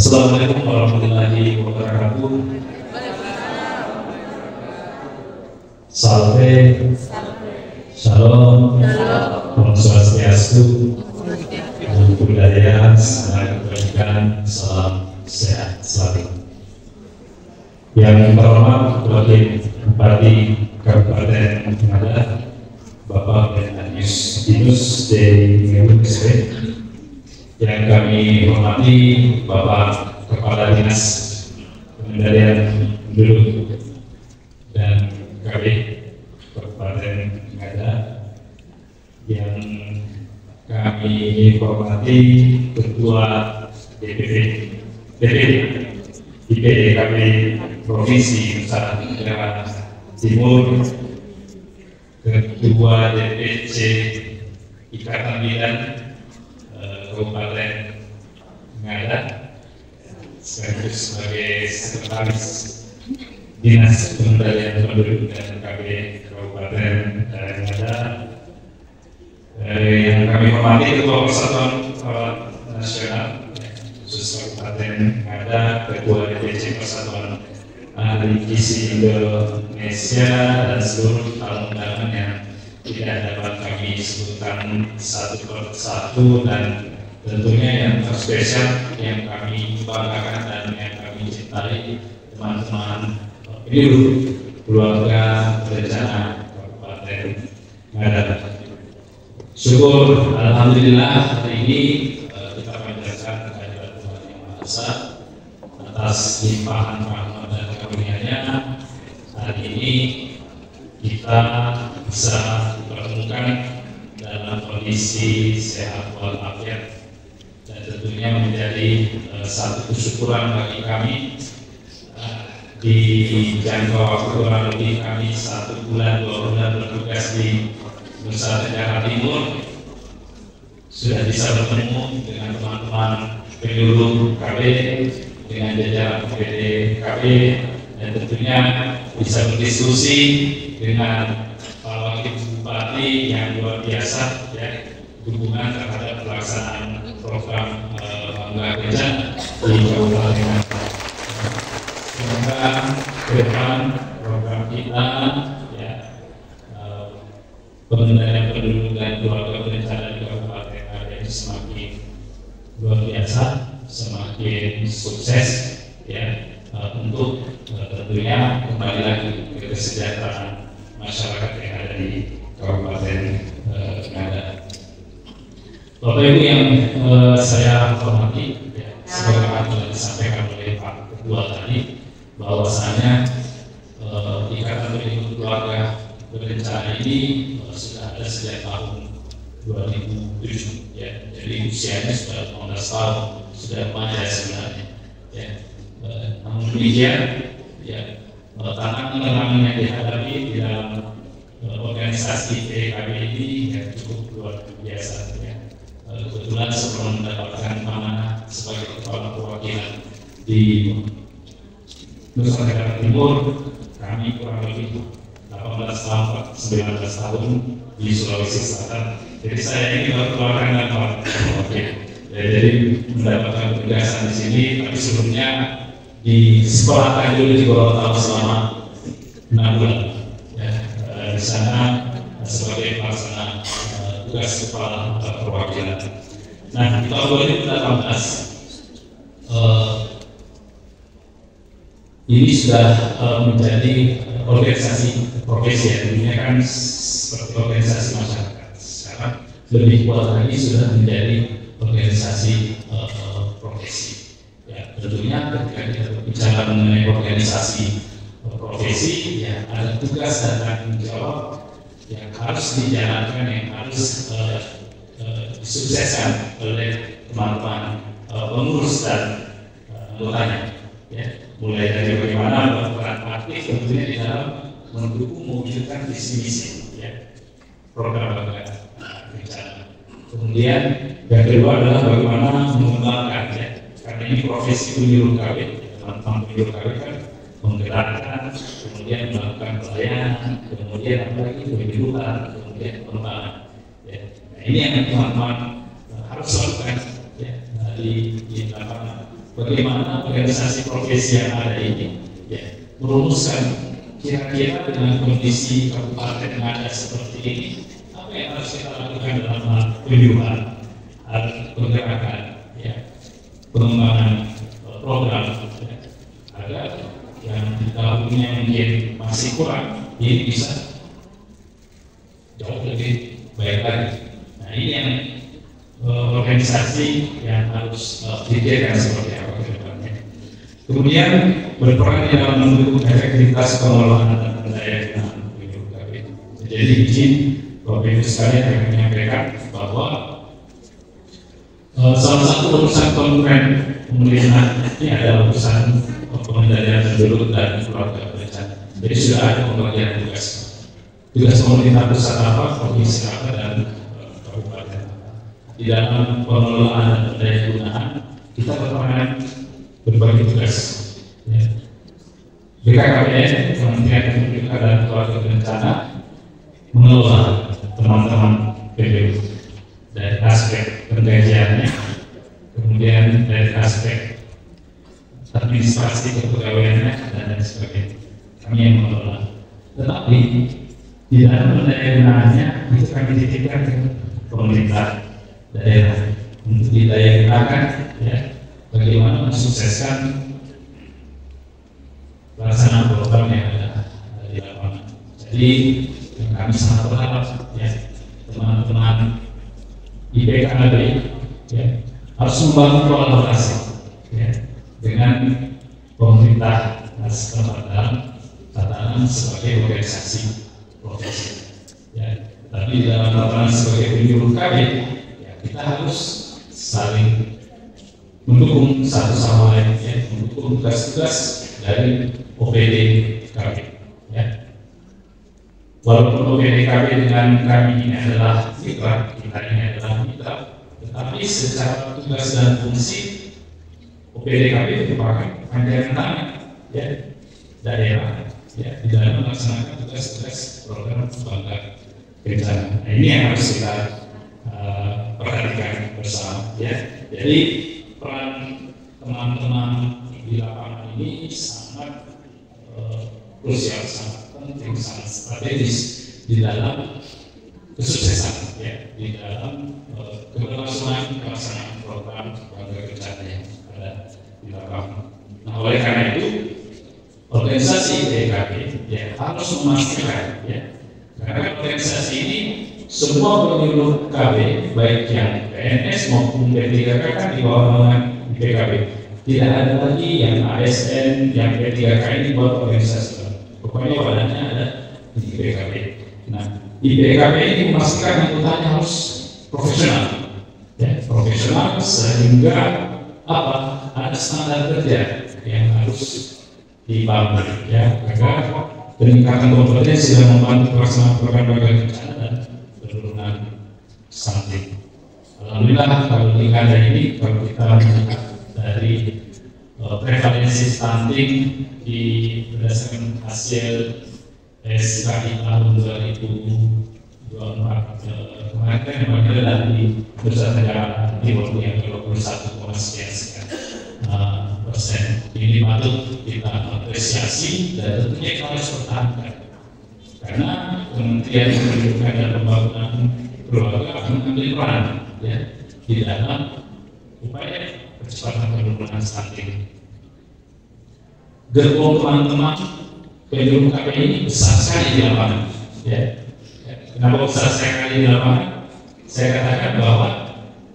Assalamualaikum warahmatullahi wabarakatuh. Salve, Shalom, Om Swastiastu, Om Budaya, salam kebajikan, salam sehat selalu. Yang terhormat Wakil Bupati Kabupaten Ngada, Bapak Benadius Dinus de Ngebu SP, yang kami hormati Bapak Kepala Dinas Pengendalian Penduduk dan KB Kabupaten Ngada, yang kami hormati Ketua DPD Provinsi Nusa Tenggara Timur, Ketua DPC Ikatan Bidan Kabupaten Ngada, sekaligus sebagai Sekretaris Dinas Pengendalian Penduduk dan KB Kabupaten Ngada, yang kami hormati Ketua Persatuan Perawat Nasional khusus Kabupaten Ngada, Ketua DPC Persatuan Ahli Gizi Indonesia, dan seluruh tamu undangan yang tidak dapat kami sebutkan satu persatu, dan tentunya yang terspesial yang kami banggakan dan yang kami cintai, teman-teman pemilu keluarga berencana Kabupaten Ngada. Syukur alhamdulillah hari ini kita panjatkan kehadirat Tuhan Yang Maha Esa atas limpahan rahmat dan karunia-Nya. Hari ini kita bisa dipertemukan dalam kondisi sehat walafiat, dan tentunya menjadi satu kesyukuran bagi kami. Di jangka waktu kurang lebih kami 1 bulan 2 bulan bertugas di Nusa Tenggara Timur, sudah bisa bertemu dengan teman-teman penyuluh KB, dengan jajaran PD KB, dan tentunya bisa berdiskusi dengan Pak Wakil Bupati yang luar biasa ya, hubungan terhadap pelaksanaan program Bangga Bencana di Kabupaten Ngada. Semoga ke depan program kita ya, pengendalian penduduk dan keluarga berencana di Kabupaten Ngada ini semakin luar biasa, semakin sukses ya, untuk tentunya kembali lagi ke kesejahteraan masyarakat yang ada di Kabupaten Ngada. Bapak Ibu yang saya hormati, ya, sebagaimana telah disampaikan oleh Pak Ketua tadi, bahwasanya Ikatan Penduduk Keluarga Berencana ini sudah ada sejak tahun 2007 ya, jadi usianya sudah 18 tahun, sudah remaja sebenarnya ya. Namun demikian ya, tantangan yang dihadapi di dalam organisasi PKB ini ya, cukup luar biasa ya. Kebetulan sebelum mendapatkan amanah sebagai kepala perwakilan di Nusa Tenggara Timur, kami kurang lebih 18 tahun, 19 tahun di Sulawesi Selatan. Jadi saya ini baru keluar dengan Pak Wakil. Ya, jadi mendapatkan penugasan di sini, tapi sebelumnya di sekolahkan dulu di Gorontalo selama 6 bulan. Ya, di sana sebagai pelaksana tugas kepala perwakilan. Nah, di tahun 2018 ini sudah menjadi organisasi profesi ya, dulunya kan seperti organisasi masyarakat. Sekarang lebih kuat lagi sudah menjadi organisasi profesi. Ya, tentunya ketika kita berbicara mengenai organisasi profesi, ya ada tugas dan tanggung jawab yang harus dijalankan, yang harus disukseskan oleh teman-teman pengurus dan anggotanya. Ya, mulai dari bagaimana berperan aktif tentunya di dalam mendukung mewujudkan visi misi ya, program Bangga Bencana. Kemudian yang kedua adalah bagaimana mengembangkan ya, karena ini profesi penyuluh KB, teman-teman penyuluh KB kan menggerakkan, kemudian melakukan pelayanan, kemudian apalagi penyuluhan, kemudian pengembangan. Ya. Nah, ini yang teman-teman harus lakukan ya, di lapangan bagaimana organisasi profesi yang ada ini ya, merumuskan kira-kira dengan kondisi kabupaten yang ada seperti ini, apa yang harus kita lakukan dalam hal penyuluhan, hal pergerakan, ya, pengembangan program, ya, agar yang di tahunnya mungkin masih kurang, ini bisa jauh lebih baik lagi. Nah ini yang organisasi yang harus dipikirkan seperti apa ke depannya. Kemudian berperan dalam mendukung efektivitas pengelolaan dan pendayagunaan BPKB. Jadi izin Bapak Ibu sekalian yang menyampaikan bahwa salah satu urusan konten pemerintah ini adalah urusan pengendalian penduduk dan keluarga berencana. Jadi sudah ada pembagian tugas. Tugas pemerintah pusat apa, provinsi apa, dan kabupaten. Di dalam pengelolaan dan pendayagunaan kita berperan berbagi tugas. Ya. BKKBN, Kementerian Pendidikan dan Keluarga Berencana, mengelola teman-teman PBU dari aspek penggajiannya, kemudian dari aspek administrasi kepegawaiannya dan lain sebagainya. Kami yang mengelola. Tetapi di dalam pendayagunaannya itu kami titipkan ke pemerintah daerah untuk didayagunakan, ya, bagaimana mensukseskan pelaksanaan program yang ada di lapangan. Jadi kami sangat berharap ya teman-teman IPKB ya harus membangun kolaborasi ya dengan pemerintah setempat dalam tatanan sebagai organisasi profesi. Ya, tapi dalam tatanan sebagai penyuluh KB ya kita harus saling mendukung satu sama lain, ya, mendukung tugas-tugas dari OPD KB. Ya. Walaupun OPD KB dengan kami ini adalah mitra, kita ini adalah mitra, tetapi secara tugas dan fungsi OPD KB merupakan panggilan tangan, ya, daerah, ya, di dalam melaksanakan tugas-tugas program bangga bencana. Nah, ini yang harus kita perhatikan bersama, ya. Jadi peran teman-teman di lapangan ini sangat krusial, sangat penting, sangat strategis di dalam kesuksesan, ya, di dalam keberlangsungan pelaksanaan program bangga bencana yang ada di lapangan. Nah, oleh karena itu organisasi BKB ya harus memastikan, ya, karena organisasi ini semua penyuluh KB baik yang PNS maupun P3K kan di bawah naungan BKB. Tidak ada lagi yang ASN, yang P3K ini buat organisasi. Pokoknya wadahnya ada di BKB. Nah, di BKB ini memastikan anggotanya harus profesional, ya, profesional sehingga apa? Ada standar kerja yang harus dibangun, ya, agar peningkatan kompetensi dalam membantu pelaksanaan program bangga bencana dan penurunan stunting. Alhamdulillah kalau di Kanada ini kalau kita melihat dari prevalensi stunting di berdasarkan hasil SKI tahun 2024 kemarin kan yang paling rendah di Bursa Negara Timur yang 21,sekian persen. Ini patut kita apresiasi dan tentunya kita harus pertahankan karena Kementerian Pendidikan dan Pembangunan Keluarga akan mengambil peran, ya, di dalam upaya percepatan penurunan stunting. Gerbong teman-teman penyuluh KB ini besar sekali di lapangan, ya. Kenapa besar sekali di lapangan? Saya katakan bahwa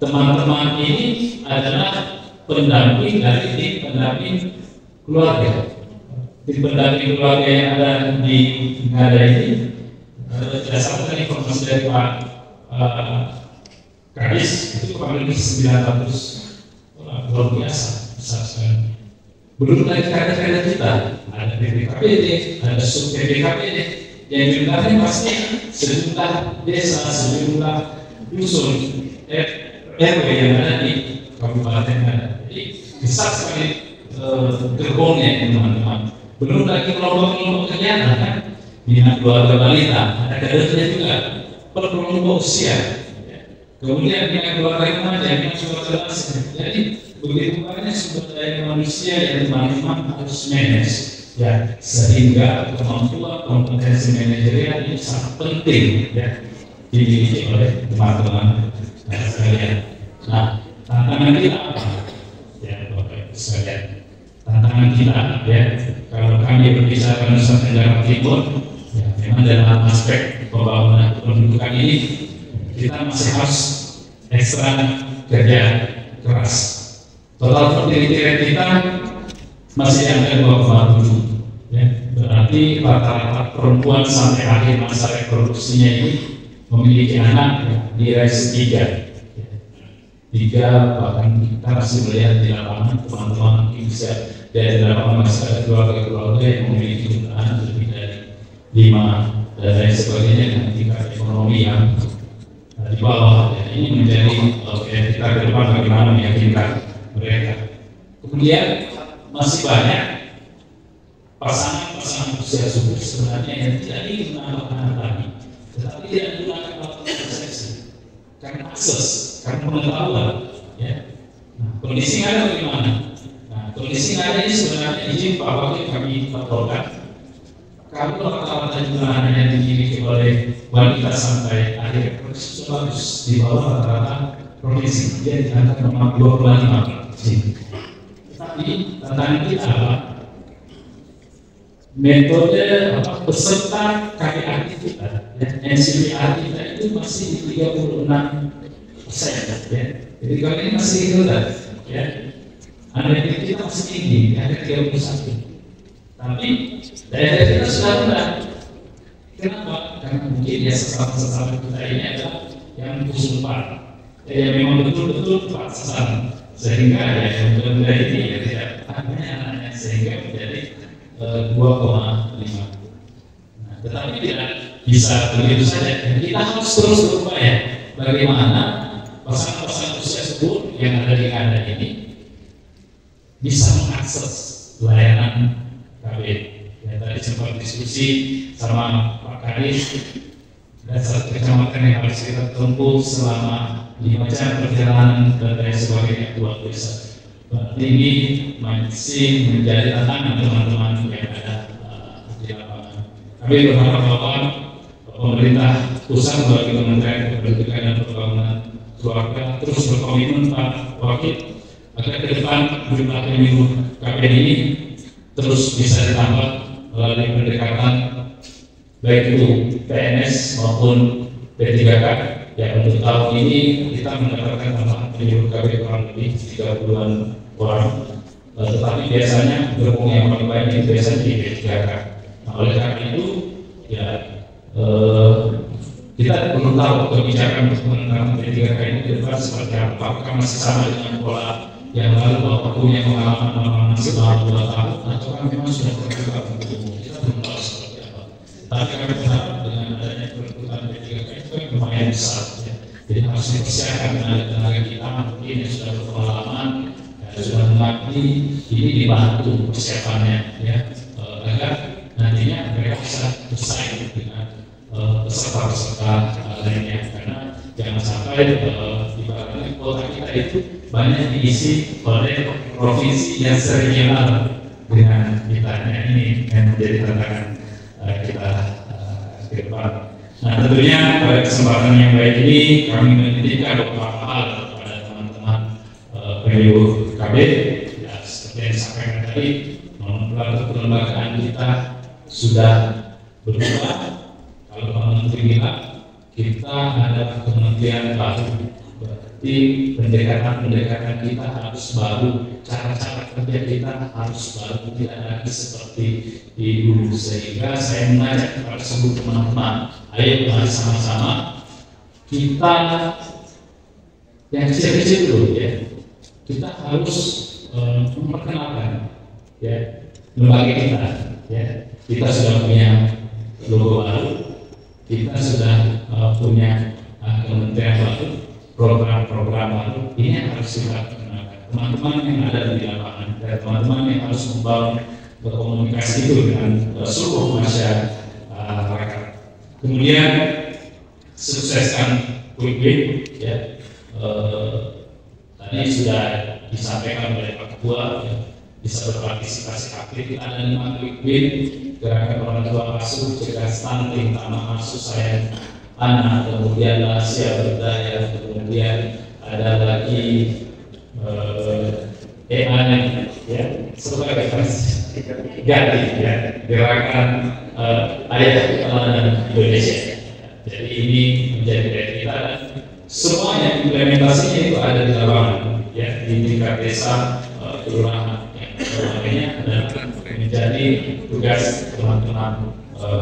teman-teman ini adalah pendamping dari tim pendamping keluarga. Tim pendamping keluarga yang ada di Ngada ini berdasarkan informasi dari Pak Kadis itu kurang lebih 900 orang, luar biasa besar sekali. Belum lagi kader-kader kita, ada BPKBD, ada sub BPKBD, yang jumlahnya pasti sejumlah desa, sejumlah dusun RW yang ada di kabupaten ada. Jadi besar sekali gerbongnya teman-teman. Belum lagi kelompok-kelompok kegiatan kan, bina keluarga balita, ada kadernya juga per kelompok usia. Kemudian dengan keluarga remaja yang sudah jelas. Jadi begitu banyak sumber daya manusia yang teman-teman harus manage, ya, sehingga kemampuan kompetensi manajerial ini sangat penting, ya, dimiliki oleh teman-teman sekalian. Nah, tantangan kita apa? Ya, Bapak Ibu sekalian, tantangan kita, ya, kalau kami berbicara Nusa Tenggara Timur, ya, memang dalam aspek pembangunan pendudukan ini kita masih harus ekstra kerja keras. Total fertility rate kita masih angka 2,7, ya, berarti rata-rata perempuan sampai akhir masa reproduksinya ini memiliki anak, ya, di rise 3, bahkan kita masih melihat di lapangan teman-teman bisa dari lapangan masyarakat keluarga-keluarga yang memiliki jumlah anak lebih dari 5 dan lain sebagainya dengan tingkat ekonomi yang di bawah. Ya, ini menjadi kita ke depan bagaimana meyakinkan mereka. Kemudian masih banyak pasangan usia subur sebenarnya yang tidak ingin menambah anak lagi, tetapi tidak menggunakan waktu konsepsi karena akses, karena pengetahuan. Ya. Nah, kondisi nggak ada bagaimana? Nah, kondisi nggak ada ini sebenarnya izin Pak Wakil kami laporkan. Kalau rata-rata jumlah anak yang dimiliki oleh wanita sampai akhir reproduksi bagus di bawah rata-rata provinsi, dia di angka nomor 25%. Tapi tantangan kita apa? Metode peserta KPA kita, NCPA kita itu masih di 36%, ya. Jadi kalau ini masih rendah, ya. Analytik kita masih tinggi, di angka 31. Tapi daya kita sudah rendah. Kenapa? Karena mungkin ya sasaran kita ini adalah yang kesulitan, yang memang betul-betul tepat sasaran, sehingga ya yang mudah-mudah ini ya tidak hanya anaknya, sehingga menjadi 2,5. Nah, tetapi tidak bisa begitu saja. Kita harus terus berupaya bagaimana pasangan-pasangan usia subur yang ada di Kanada ini bisa mengakses layanan KB. Ya, tadi sempat diskusi sama Pak Kadis, dan satu kecamatan yang harus kita tempuh selama 5 jam perjalanan dan lain sebagainya, 2 desa. Ini masih menjadi tantangan teman-teman yang ada di lapangan. Kami berharap bahwa pemerintah pusat melalui Kementerian Pendidikan dan Pembangunan Keluarga terus berkomitmen Pak Wakil agar ke depan jumlah pemilu KPD ini terus bisa ditambah melalui pendekatan baik itu PNS maupun P3K. Ya, untuk tahun ini kita mendapatkan tambahan penyuluh KPD kurang lebih 30-an orang, tetapi biasanya gerbong yang paling banyak itu biasanya di P3K. Nah, oleh karena itu ya kita perlu tahu kebijakan untuk penerapan P3K ini ke depan seperti apa. Apakah masih sama dengan pola yang lalu bahwa punya pengalaman selama 2 tahun, atau memang sudah terbuka untuk umum? Kita belum tahu seperti apa. Tapi kami berharap dengan adanya perekrutan P3K itu lumayan besar, ya. Jadi harus dipersiapkan tenaga kita mungkin yang sudah berpengalaman, sudah mengabdi, ini dibantu persiapannya, ya, agar nantinya mereka bisa bersaing dengan peserta-peserta lainnya. Karena jangan sampai ibaratnya kota kita itu banyak diisi oleh provinsi yang seregional dengan kitanya, ini yang menjadi tantangan kita ke depan. Nah, tentunya pada kesempatan yang baik ini kami menitipkan beberapa hal kepada teman-teman penyuluh KB. Ya, seperti yang disampaikan tadi, nomenklatur kelembagaan kita sudah berubah. Kalau Pak Menteri bilang kita ada kementerian baru, berarti pendekatan kita harus baru, cara-cara kerja kita harus baru, tidak lagi seperti di dulu. Sehingga saya mengajak kepada seluruh teman-teman, ayo mari sama-sama kita yang kecil-kecil dulu, ya, kita harus memperkenalkan, ya, lembaga kita, ya. Kita sudah punya logo baru, kita sudah punya kementerian baru, program-program baru. Ini yang harus kita kenalkan teman-teman yang ada di lapangan, dan teman-teman yang harus membangun berkomunikasi itu dengan seluruh masyarakat. Kemudian sukseskan quick win ya. Tadi sudah disampaikan oleh Pak Ketua ya, bisa berpartisipasi aktif. Ada 5 quick win: gerakan orang tua asuh, cegah stunting, taman asuh sayang anak, kemudian lansia berdaya, kemudian ada lagi EAN ya, sebagai ganti ya, gerakan ayah teladan Indonesia. Jadi ini menjadi dari kita dan semuanya implementasinya itu ada di lapangan ya, di tingkat desa, kelurahan ya, sebagainya, dan menjadi tugas teman-teman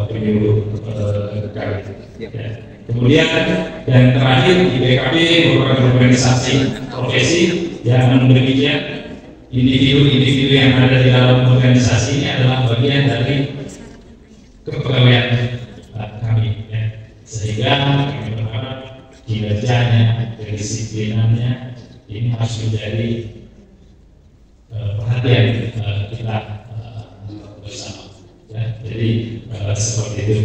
penyuluh kami. Ya. Kemudian yang terakhir di BKB merupakan organisasi profesi yang demikian individu-individu yang ada di dalam organisasi ini adalah bagian dari kepegawaian kami ya. Sehingga kami berharap kinerjanya, kedisiplinannya ini harus menjadi perhatian kita bersama ya. Jadi seperti itu.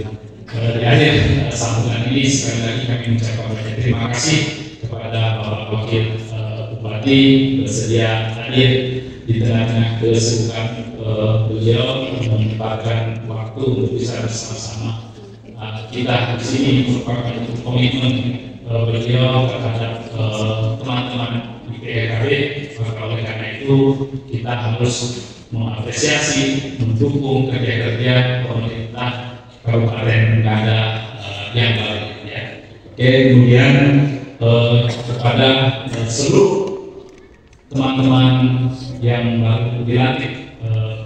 Di akhir sambutan ini sekali lagi kami mengucapkan banyak terima kasih kepada Bapak Wakil Bupati bersedia hadir di tengah-tengah kesibukan beliau, menyempatkan waktu untuk bisa bersama-sama kita di sini, merupakan komitmen beliau terhadap teman-teman di PKB. Maka oleh karena itu kita harus mengapresiasi, mendukung kerja-kerja pemerintah Kabupaten Ngada yang baru ya. Oke, kemudian kepada seluruh teman-teman yang baru dilantik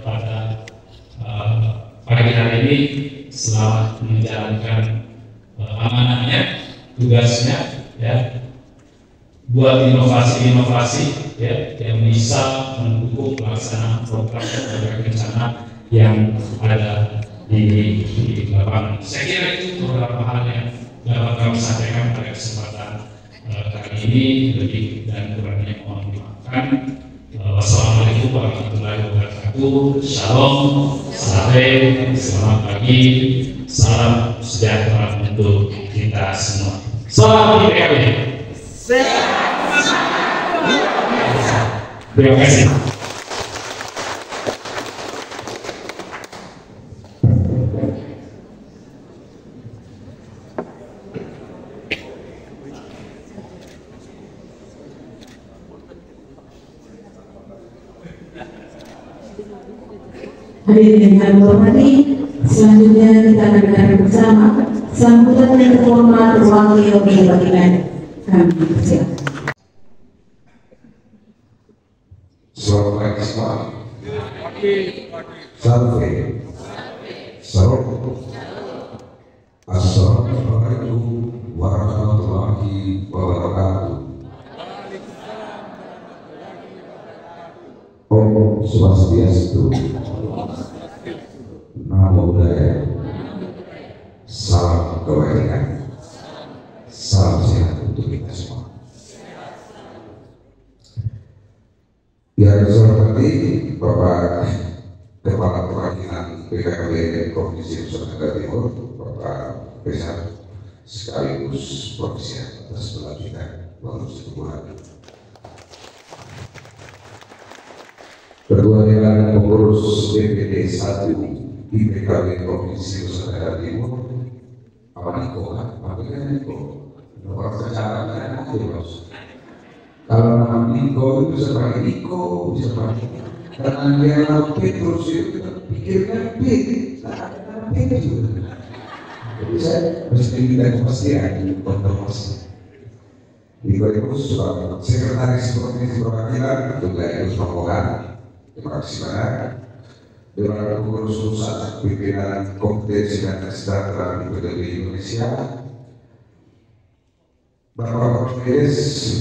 pada pagi hari ini, selamat menjalankan amanahnya, tugasnya ya, buat inovasi-inovasi ya yang bisa mendukung pelaksanaan program dan rencana yang ada di lapangan. Saya kira itu beberapa hal yang dapat kami sampaikan pada kesempatan kali ini. Lebih dan kurangnya mohon dimaafkan. Wassalamualaikum warahmatullahi wabarakatuh. Shalom, salam, selamat pagi, salam sejahtera untuk kita semua. Salam IPKB. Terima kasih. Hadirin yang kami hormati, selanjutnya kita akan dengarkan bersama sambutan yang terhormat Wakil Bupati Ngada. Kami persilakan. Selamat pagi semua. Salve. Salam. Assalamualaikum warahmatullahi wabarakatuh. Om Swastiastu. Namo Buddhaya. Salam kebajikan. Salam sehat untuk kita semua. Yang saya hormati Bapak Kepala Perwakilan PKB Provinsi Nusa Tenggara Timur, Bapak Besar sekaligus Provinsi atas pelantikan Bapak Sebuah. Ketua Dewan Pengurus DPD 1 IPKB Provinsi Nusa Tenggara Timur, Pak Niko, nomor perjalanan aja bos. Kalau nama Niko itu bisa pakai Niko, bisa pakai karena dia nama Petrus itu kita pikirkan Petrus juga. Jadi saya mesti minta kepastian konfirmasi. Niko itu sebagai Sekretaris Provinsi Perwakilan juga ikut rombongan. Terima kasih banyak. Dewan Pengurus Pusat Pimpinan Kompetensi dan Kesejahteraan di PDB Indonesia, Bapak Provinsi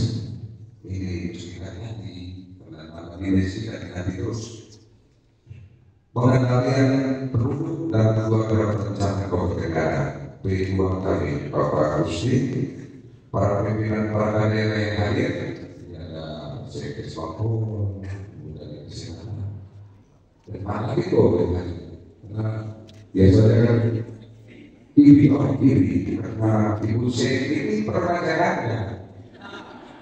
ini sebenarnya di Bapak Indonesia nanti terus pengendalian penduduk dan dua rencana kemerdekaan P2 kami Bapak Gusti, para pimpinan para daerah yang hadir, ada Sekretaris Wakil dan Kesehatan. Dan mana lagi kok karena biasanya kan karena Ibu ini pernah jalannya.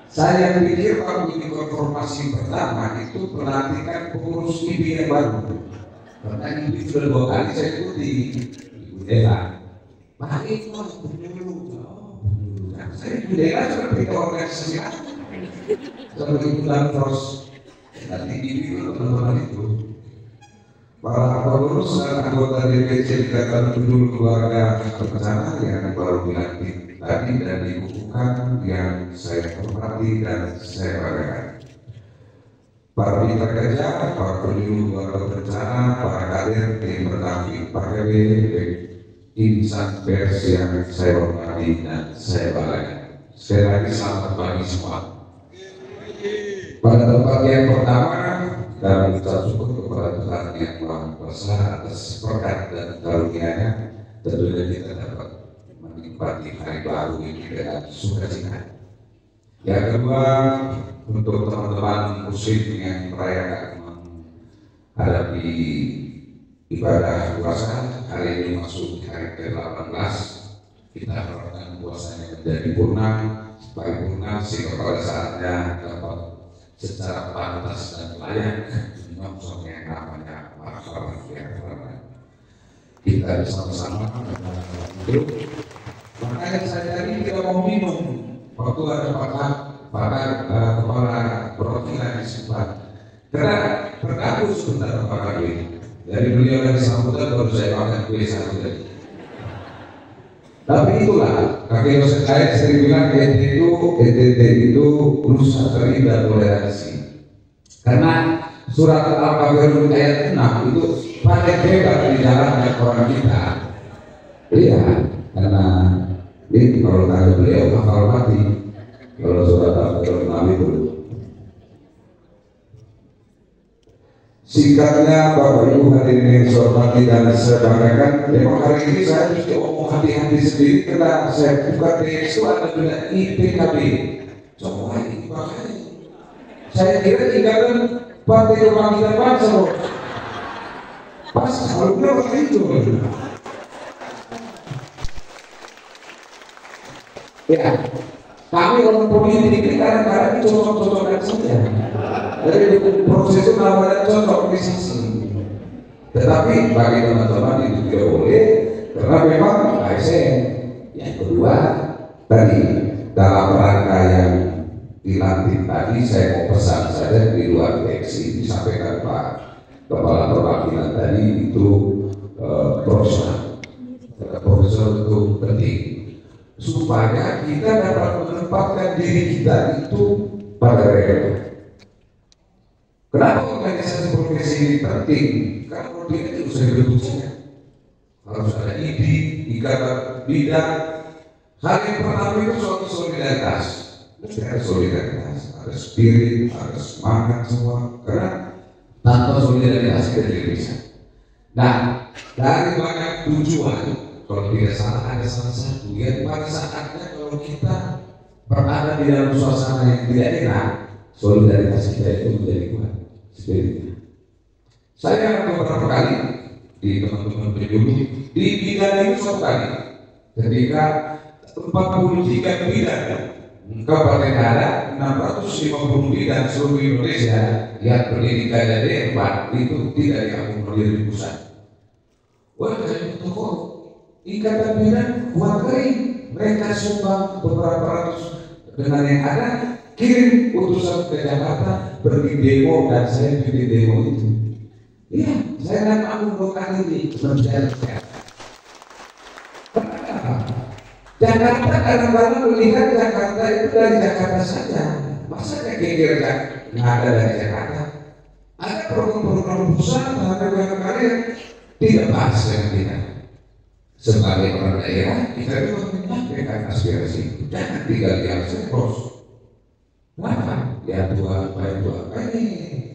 Saya pikir waktu di konfirmasi pertama itu pelantikan pengurus IBI yang baru. Karena IBI sudah 2 kali saya ikuti Ibu Dela. Pak itu dulu. Saya Ibu Dela sudah berita organisasi lain. Seperti itu dan terus nanti IBI teman-teman itu. Para pengurus dan anggota DPC Ikatan Peduli Keluarga Berencana yang baru dilantik tadi dan dibukukan yang saya hormati dan saya banggakan. Para mitra kerja, para peduli keluarga berencana, para kader tim berdamping Pak RW, insan pers yang saya hormati dan saya banggakan. Sekali lagi selamat pagi semua. Pada tempat yang pertama, kami ucap syukur kepada Tuhan yang Maha Kuasa atas berkat dan karunia-Nya. Tentunya kita dapat menikmati hari baru ini dengan sukacita. Yang kedua, untuk teman-teman muslim yang merayakan menghadapi ibadah puasa, hari ini masuk hari ke-18, kita harapkan puasanya menjadi paripurna sehingga pada saatnya dapat secara pantas dan layak menyongsong yang namanya marhaban ya Tuhan. Kita bersama-sama hidup. Makanya saya tadi tidak mau minum waktu ada kepala perwakilan di Subang. Karena bergabung sebentar Pak Kadwi. Dari beliau dari sambutan baru saya makan kue satu tadi. Tapi itulah kakek saya sering bilang NTT itu rusak terindah toleransi. Karena surat Al-Kafirun ayat 6 itu paling hebat di dalamnya orang kita. Iya, karena ini kalau tanya beliau hafal mati kalau surat Al-Kafirun 6 itu. Singkatnya Bapak Ibu hadirin yang saya hormati dan saya banggakan, memang hari ini saya mesti ngomong hati-hati sendiri karena saya buka itu ada juga IPKB. Coba ini makanya saya kira Ikatan Partai Kebangkitan Bangsa loh. Pas kalau berapa itu? Ya, kami orang politik ini kadang-kadang cocok-cocokan saja. Jadi proses itu namanya cocok di sisi. Tetapi bagi teman-teman itu tidak boleh karena memang ASN. Yang kedua tadi dalam rangka yang dilantik tadi saya mau pesan saja di luar teksi disampaikan Pak Kepala Perwakilan tadi itu profesional. Profesional itu penting supaya kita dapat menempatkan diri kita itu pada realita. Kenapa organisasi profesi ini penting? Karena produknya itu bisa dibentuknya. Harus ada IDI, ikatan bidang. Hal yang pertama itu suatu solidaritas. Mesti ada solidaritas, ada spirit, ada semangat semua. Karena tanpa solidaritas kita tidak bisa. Nah, dari banyak tujuan, kalau tidak salah ada salah satu. Yang pada saatnya kalau kita berada di dalam suasana yang tidak enak, solidaritas kita itu menjadi kuat. Saya beberapa kali di teman-teman penyuluh di bidang itu satu kali ketika 43 bidang kabupaten ada 650 bidang seluruh Indonesia yang pendidikan dari empat itu tidak diakomodir di pusat. Wah, dari toko ikatan bidang wargai mereka sumbang beberapa ratus dengan yang ada kirim utusan ke Jakarta pergi demo dan saya pergi demo itu. Iya, saya dan Agung 2 kali di berjalan. Jakarta kadang-kadang melihat Jakarta itu dari Jakarta saja. Masa kira nggak ada dari Jakarta? Ada program-program pusat, ada barangkali yang tidak bahas dengan kita. Sebagai orang daerah, kita juga menyampaikan aspirasi itu. Jangan tinggal di Alsepros. Kenapa? Ya Tuhan, baik Tuhan. Ini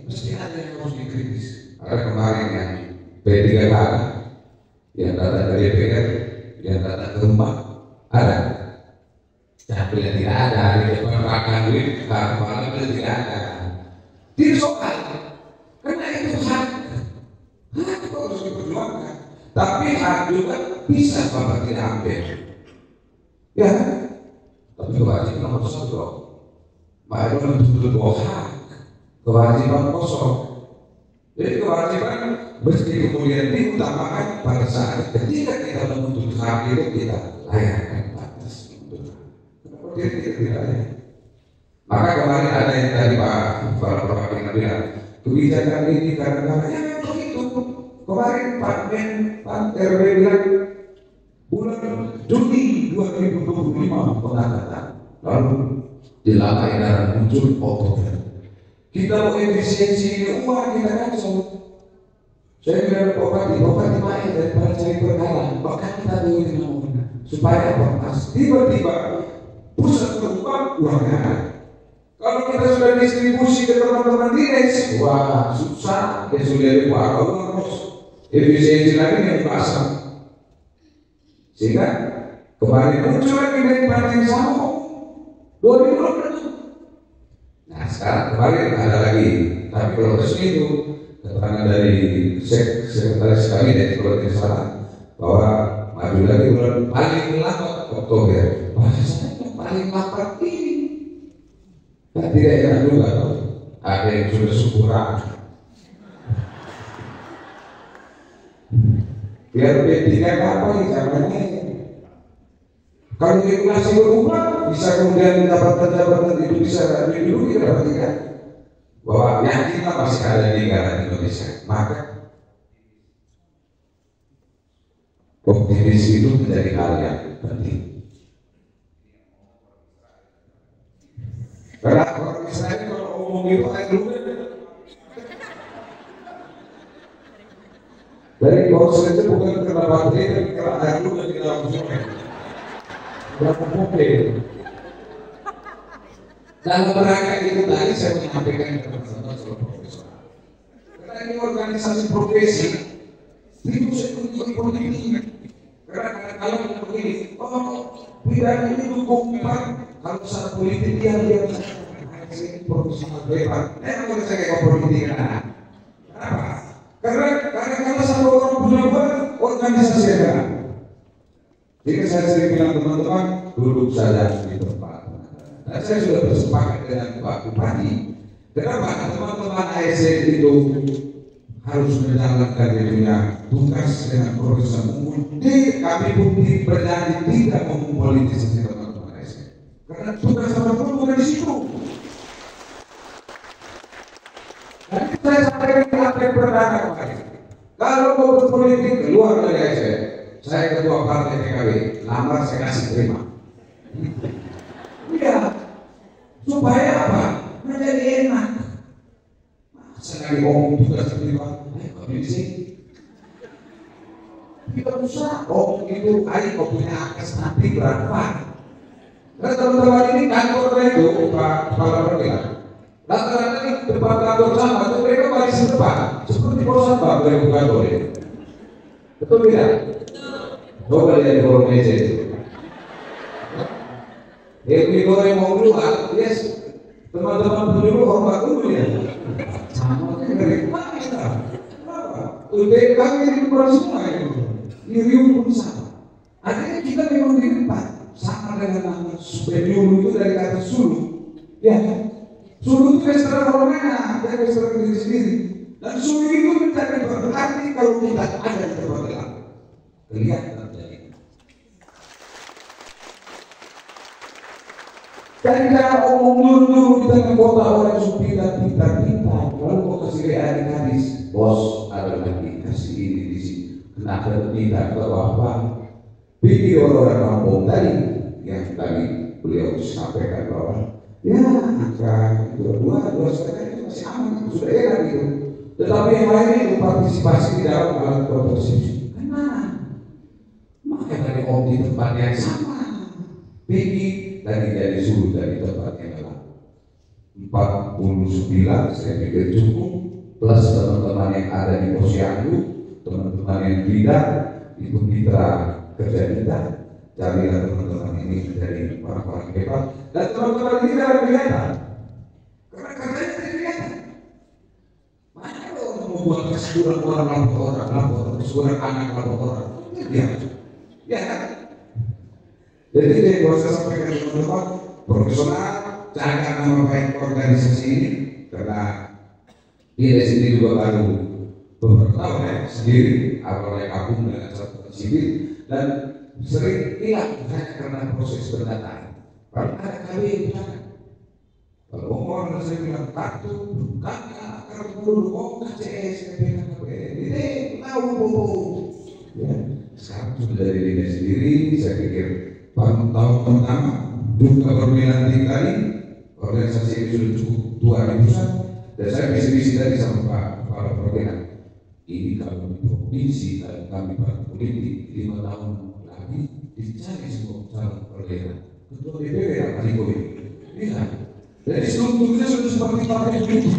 mesti ada yang harus dikritis. Ada kemarin yang P3K yang datang dari DPR, yang datang ke rumah, ada. Tapi yang tidak ada, di depan makan duit, kepala tidak ada. Tidak soal, karena itu hak. Hak itu harus diperjuangkan. Tapi hak juga bisa Bapak tidak ambil. Ya, tapi kewajiban nomor satu dong. Maka itu betul-betul hak, kewajiban kosong. Jadi kewajiban mesti kemudian diutamakan pada saat ketika kita menuntut hak itu kita layakkan batas untuk kemudian kita tidak layak. Maka kemarin ada yang tadi Pak Perwakilan bilang kebijakan ini kadang-kadang ya begitu. Kemarin Pak RW bilang bulan Juni 2025 pengangkatan, lalu di lama edaran muncul Oktober. Kita mau efisiensi uang kita kacau. Saya bilang Bupati main daripada cari perkara, bahkan kita ingin supaya apa? Mas tiba-tiba pusat uang uangnya ada. Kalau kita sudah distribusi ke teman-teman dinas, wah susah. Ya sudah dipakai uang terus efisiensi lagi yang dipasang. Sehingga kemarin muncul lagi dari partai yang sama 2020. Nah sekarang kemarin ada lagi, tapi kalau resmi itu keterangan dari sekretaris kabinet kalau tidak salah bahwa maju lagi bulan paling lambat Oktober. Bahasanya paling lambat ini. Nah, tidak enak juga ada yang sudah syukuran. Biar P3 apa ini caranya? Kalau regulasi berubah, bisa kemudian mendapatkan jabatan itu bisa diduduki dapat tidak? Bahwa yakinlah masih ada di negara Indonesia. Maka optimis itu menjadi hal yang penting. Karena orang Israel kalau ngomong itu air dulu dari konsep itu bukan karena baterai tapi karena air dulu di dalam sungai. Berapa mobil? Dalam rangka itu tadi saya menyampaikan ke teman-teman soal profesor. Karena ini organisasi profesi, itu saya tunjukkan politik. Karena kalau kita begini, bidang ini dukung kalau secara politik dia profesional bebas. Kalau saya kayak politik kenapa? Karena kalau satu orang punya organisasi ada. Jadi saya sering bilang teman-teman duduk saja di tempat. Dan saya sudah bersepakat dengan Pak Bupati. Kenapa teman-teman ASN itu harus menjalankan dirinya tugas dengan profesional umum? Kami pun berjanji tidak mempolitisasi teman-teman ASN. Karena tugas teman-teman bukan di situ. Nanti saya sampaikan apa yang perdana kemarin. Kalau mau berpolitik keluar dari ASN, saya ketua partai PKB, lamar saya kasih terima. Iya, supaya apa? Menjadi enak. Sekali ngomong tugas terima, kami di sini. Tidak usah ngomong itu, ayo kau punya akses nanti berapa? Karena teman-teman ini kantornya itu Pak Kepala Perwakilan. Rata-rata di depan kantor sama itu mereka balik di depan, seperti bosan Pak beliau bukan boleh. Betul tidak? Coba lihat di kolom meja itu. Yang goreng mau keluar, yes. Teman-teman dulu hormat dulu ya. Sama dari mana kita? Kenapa? UTK ini bukan semua itu. Irium pun sama. Akhirnya kita memang di depan. Sama dengan nama Superium itu dari kata Sulu. Ya kan? Sulu itu restoran orang mana? Ada restoran diri sendiri. Dan Sulu itu menjadi berarti kalau kita ada di tempat lain. Kelihatan. Dan jangan omong dulu di tengah kota orang supi dan pintar-pintar. Lalu kok kasih adik-adik, bos ada lagi kasih ini di sini. Kenapa tidak ke bawah? Video orang kampung tadi yang tadi beliau sampaikan bahwa ya angka dua setengah itu masih aman, sudah enak gitu. Tetapi yang lain itu partisipasi di dalam alat kontrasepsi. Kenapa? Makanya dari om di tempat yang sama. Pergi dari Sulu dari tempat yang lain 49 saya pikir cukup plus teman-teman yang ada di Posyandu, teman-teman yang tidak itu mitra kerja kita, carilah teman-teman ini dari orang-orang hebat dan teman-teman ini tidak kelihatan karena kerjanya tidak kelihatan. Mana kalau untuk membuat keseluruhan orang lapor keseluruhan anak lapor orang dia Ya kan? Jadi yang saya sampaikan teman-teman, profesional, jaga nama baik organisasi ini, karena dia di sini juga baru beberapa tahun ya sendiri, awalnya gabung dengan satu sipil dan sering hilang karena proses pendataan. Paling ada kali yang bilang, kalau ngomong saya bilang kartu, kakak, kartu dulu, KCS, KPKP, ini tahu ya. Sekarang sudah dari diri sendiri, saya pikir tahun pertama duka berbeda kali organisasi ini sudah cukup tua di pusat, dan saya misi tadi sama Pak Kepala Perwakilan, ini kalau di provinsi dan kami para politik 5 tahun lagi dicari semua calon perwakilan ketua DPW yang kali ini bisa. Jadi strukturnya sudah seperti partai politik.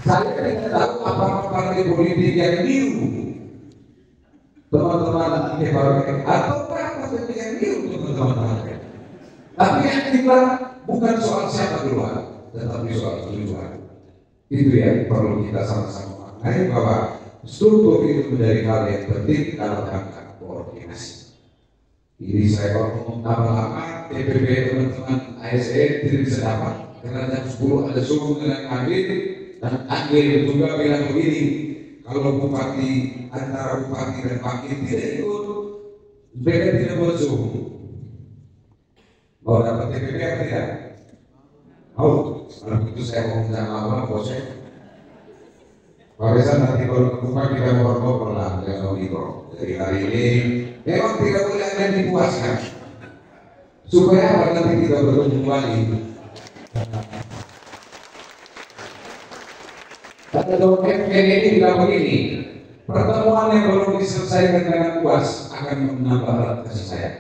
Saya tidak tahu apakah partai politik yang biru teman-teman DPW atau partai yang biru teman-teman. Tapi yang kita bukan soal siapa duluan, tetapi soal tujuan. Itu yang perlu kita sama-sama maknai, bahwa struktur itu menjadi hal yang penting dalam rangka koordinasi. Ini saya ngomong lama-lama DPP teman-teman ASN tidak bisa dapat karena jam 10 ada suruh dengan Agil, dan Agil juga bilang begini, kalau bupati antara bupati dan wakil tidak ikut, mereka tidak boleh suruh. Mau dapat DPP apa tidak? Mau? Kalau begitu saya mau minta maaf bosnya. Pak Reza nanti kalau ke rumah kita ngobrol lah dengan Om Iko. Jadi hari ini memang tidak boleh ada yang dipuaskan, supaya apa nanti kita bertemu kembali. Kata Dr. Kennedy bilang begini, pertemuan yang belum diselesaikan dengan puas akan menambah berat kasih sayang.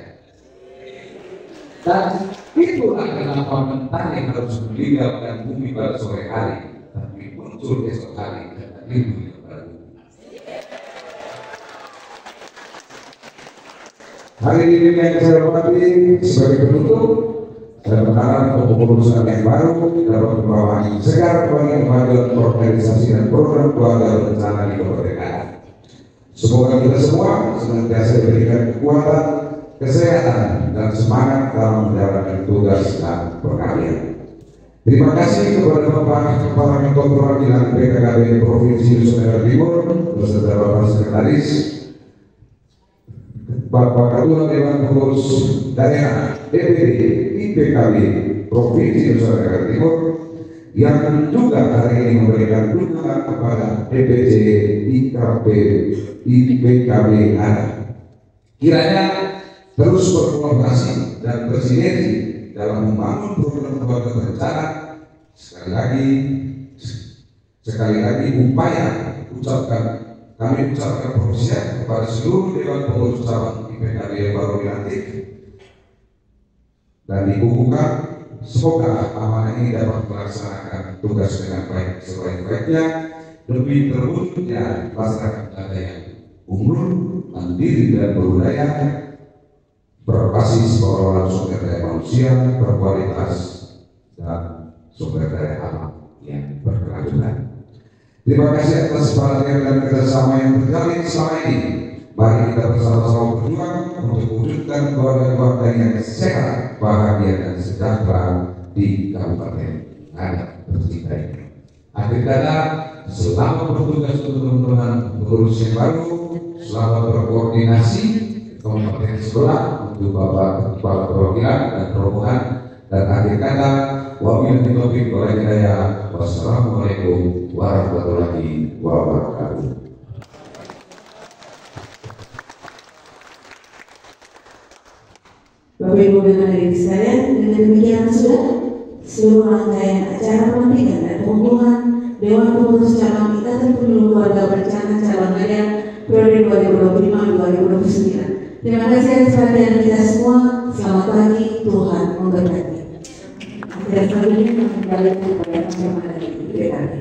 Dan itulah kenapa mentari harus meninggalkan bumi pada sore hari, tapi muncul esok hari dan rindu yang baru. Hari ini yang saya hormati sebagai penutup, saya berharap kepengurusan yang baru dapat membawa angin segar bagi kemajuan organisasi dan program keluarga berencana di kemerdekaan. Semoga kita semua senantiasa diberikan kekuatan, kesehatan, dan semangat dalam menjalankan tugas dan pengabdian. Terima kasih kepada Bapak Kepala Ketua Perwakilan PKKB Provinsi Nusa Tenggara Timur beserta Bapak Sekretaris, Bapak Ketua Dewan Pengurus Daerah DPD IPKB Provinsi Nusa Tenggara Timur, yang juga hari ini memberikan dukungan kepada DPC IPKB ada. Kiranya terus berkolaborasi dan bersinergi dalam membangun program keluarga berencana. Sekali lagi kami ucapkan apresiasi kepada seluruh Dewan Pengurus Cabang IPKB yang baru dilantik, dan dikukuhkan semoga amanah ini dapat melaksanakan tugas dengan baik sebaik-baiknya demi terwujudnya masyarakat ada yang unggul, mandiri dan berbudaya, berbasis pengelolaan sumber daya manusia berkualitas dan sumber daya alam yang berkelanjutan. Terima kasih atas perhatian dan kerjasama yang terjalin selama ini. Mari kita bersama-sama berjuang untuk mewujudkan keluarga-keluarga yang sehat, bahagia, dan sejahtera di Kabupaten Ngada tercinta ini. Akhir kata, selamat bertugas untuk teman-teman pengurus yang baru, selamat berkoordinasi Kabupaten sebelah untuk Bapak Kepala Perwakilan dan Rombongan, dan akhir kata, wabillahi taufiq wal hidayah. Wassalamualaikum warahmatullahi wabarakatuh. Bapak Ibu dan hadirin sekalian, dengan demikian sudah seluruh rangkaian acara pelantikan dan pengumuman Dewan Pengurus Cabang Ikatan Pemilu Keluarga Berencana Cabang Ngada periode 2025-2029. Terima kasih atas perhatian kita semua. Selamat pagi, Tuhan memberkati. Dan selanjutnya kembali kepada teman-teman dari IPKB.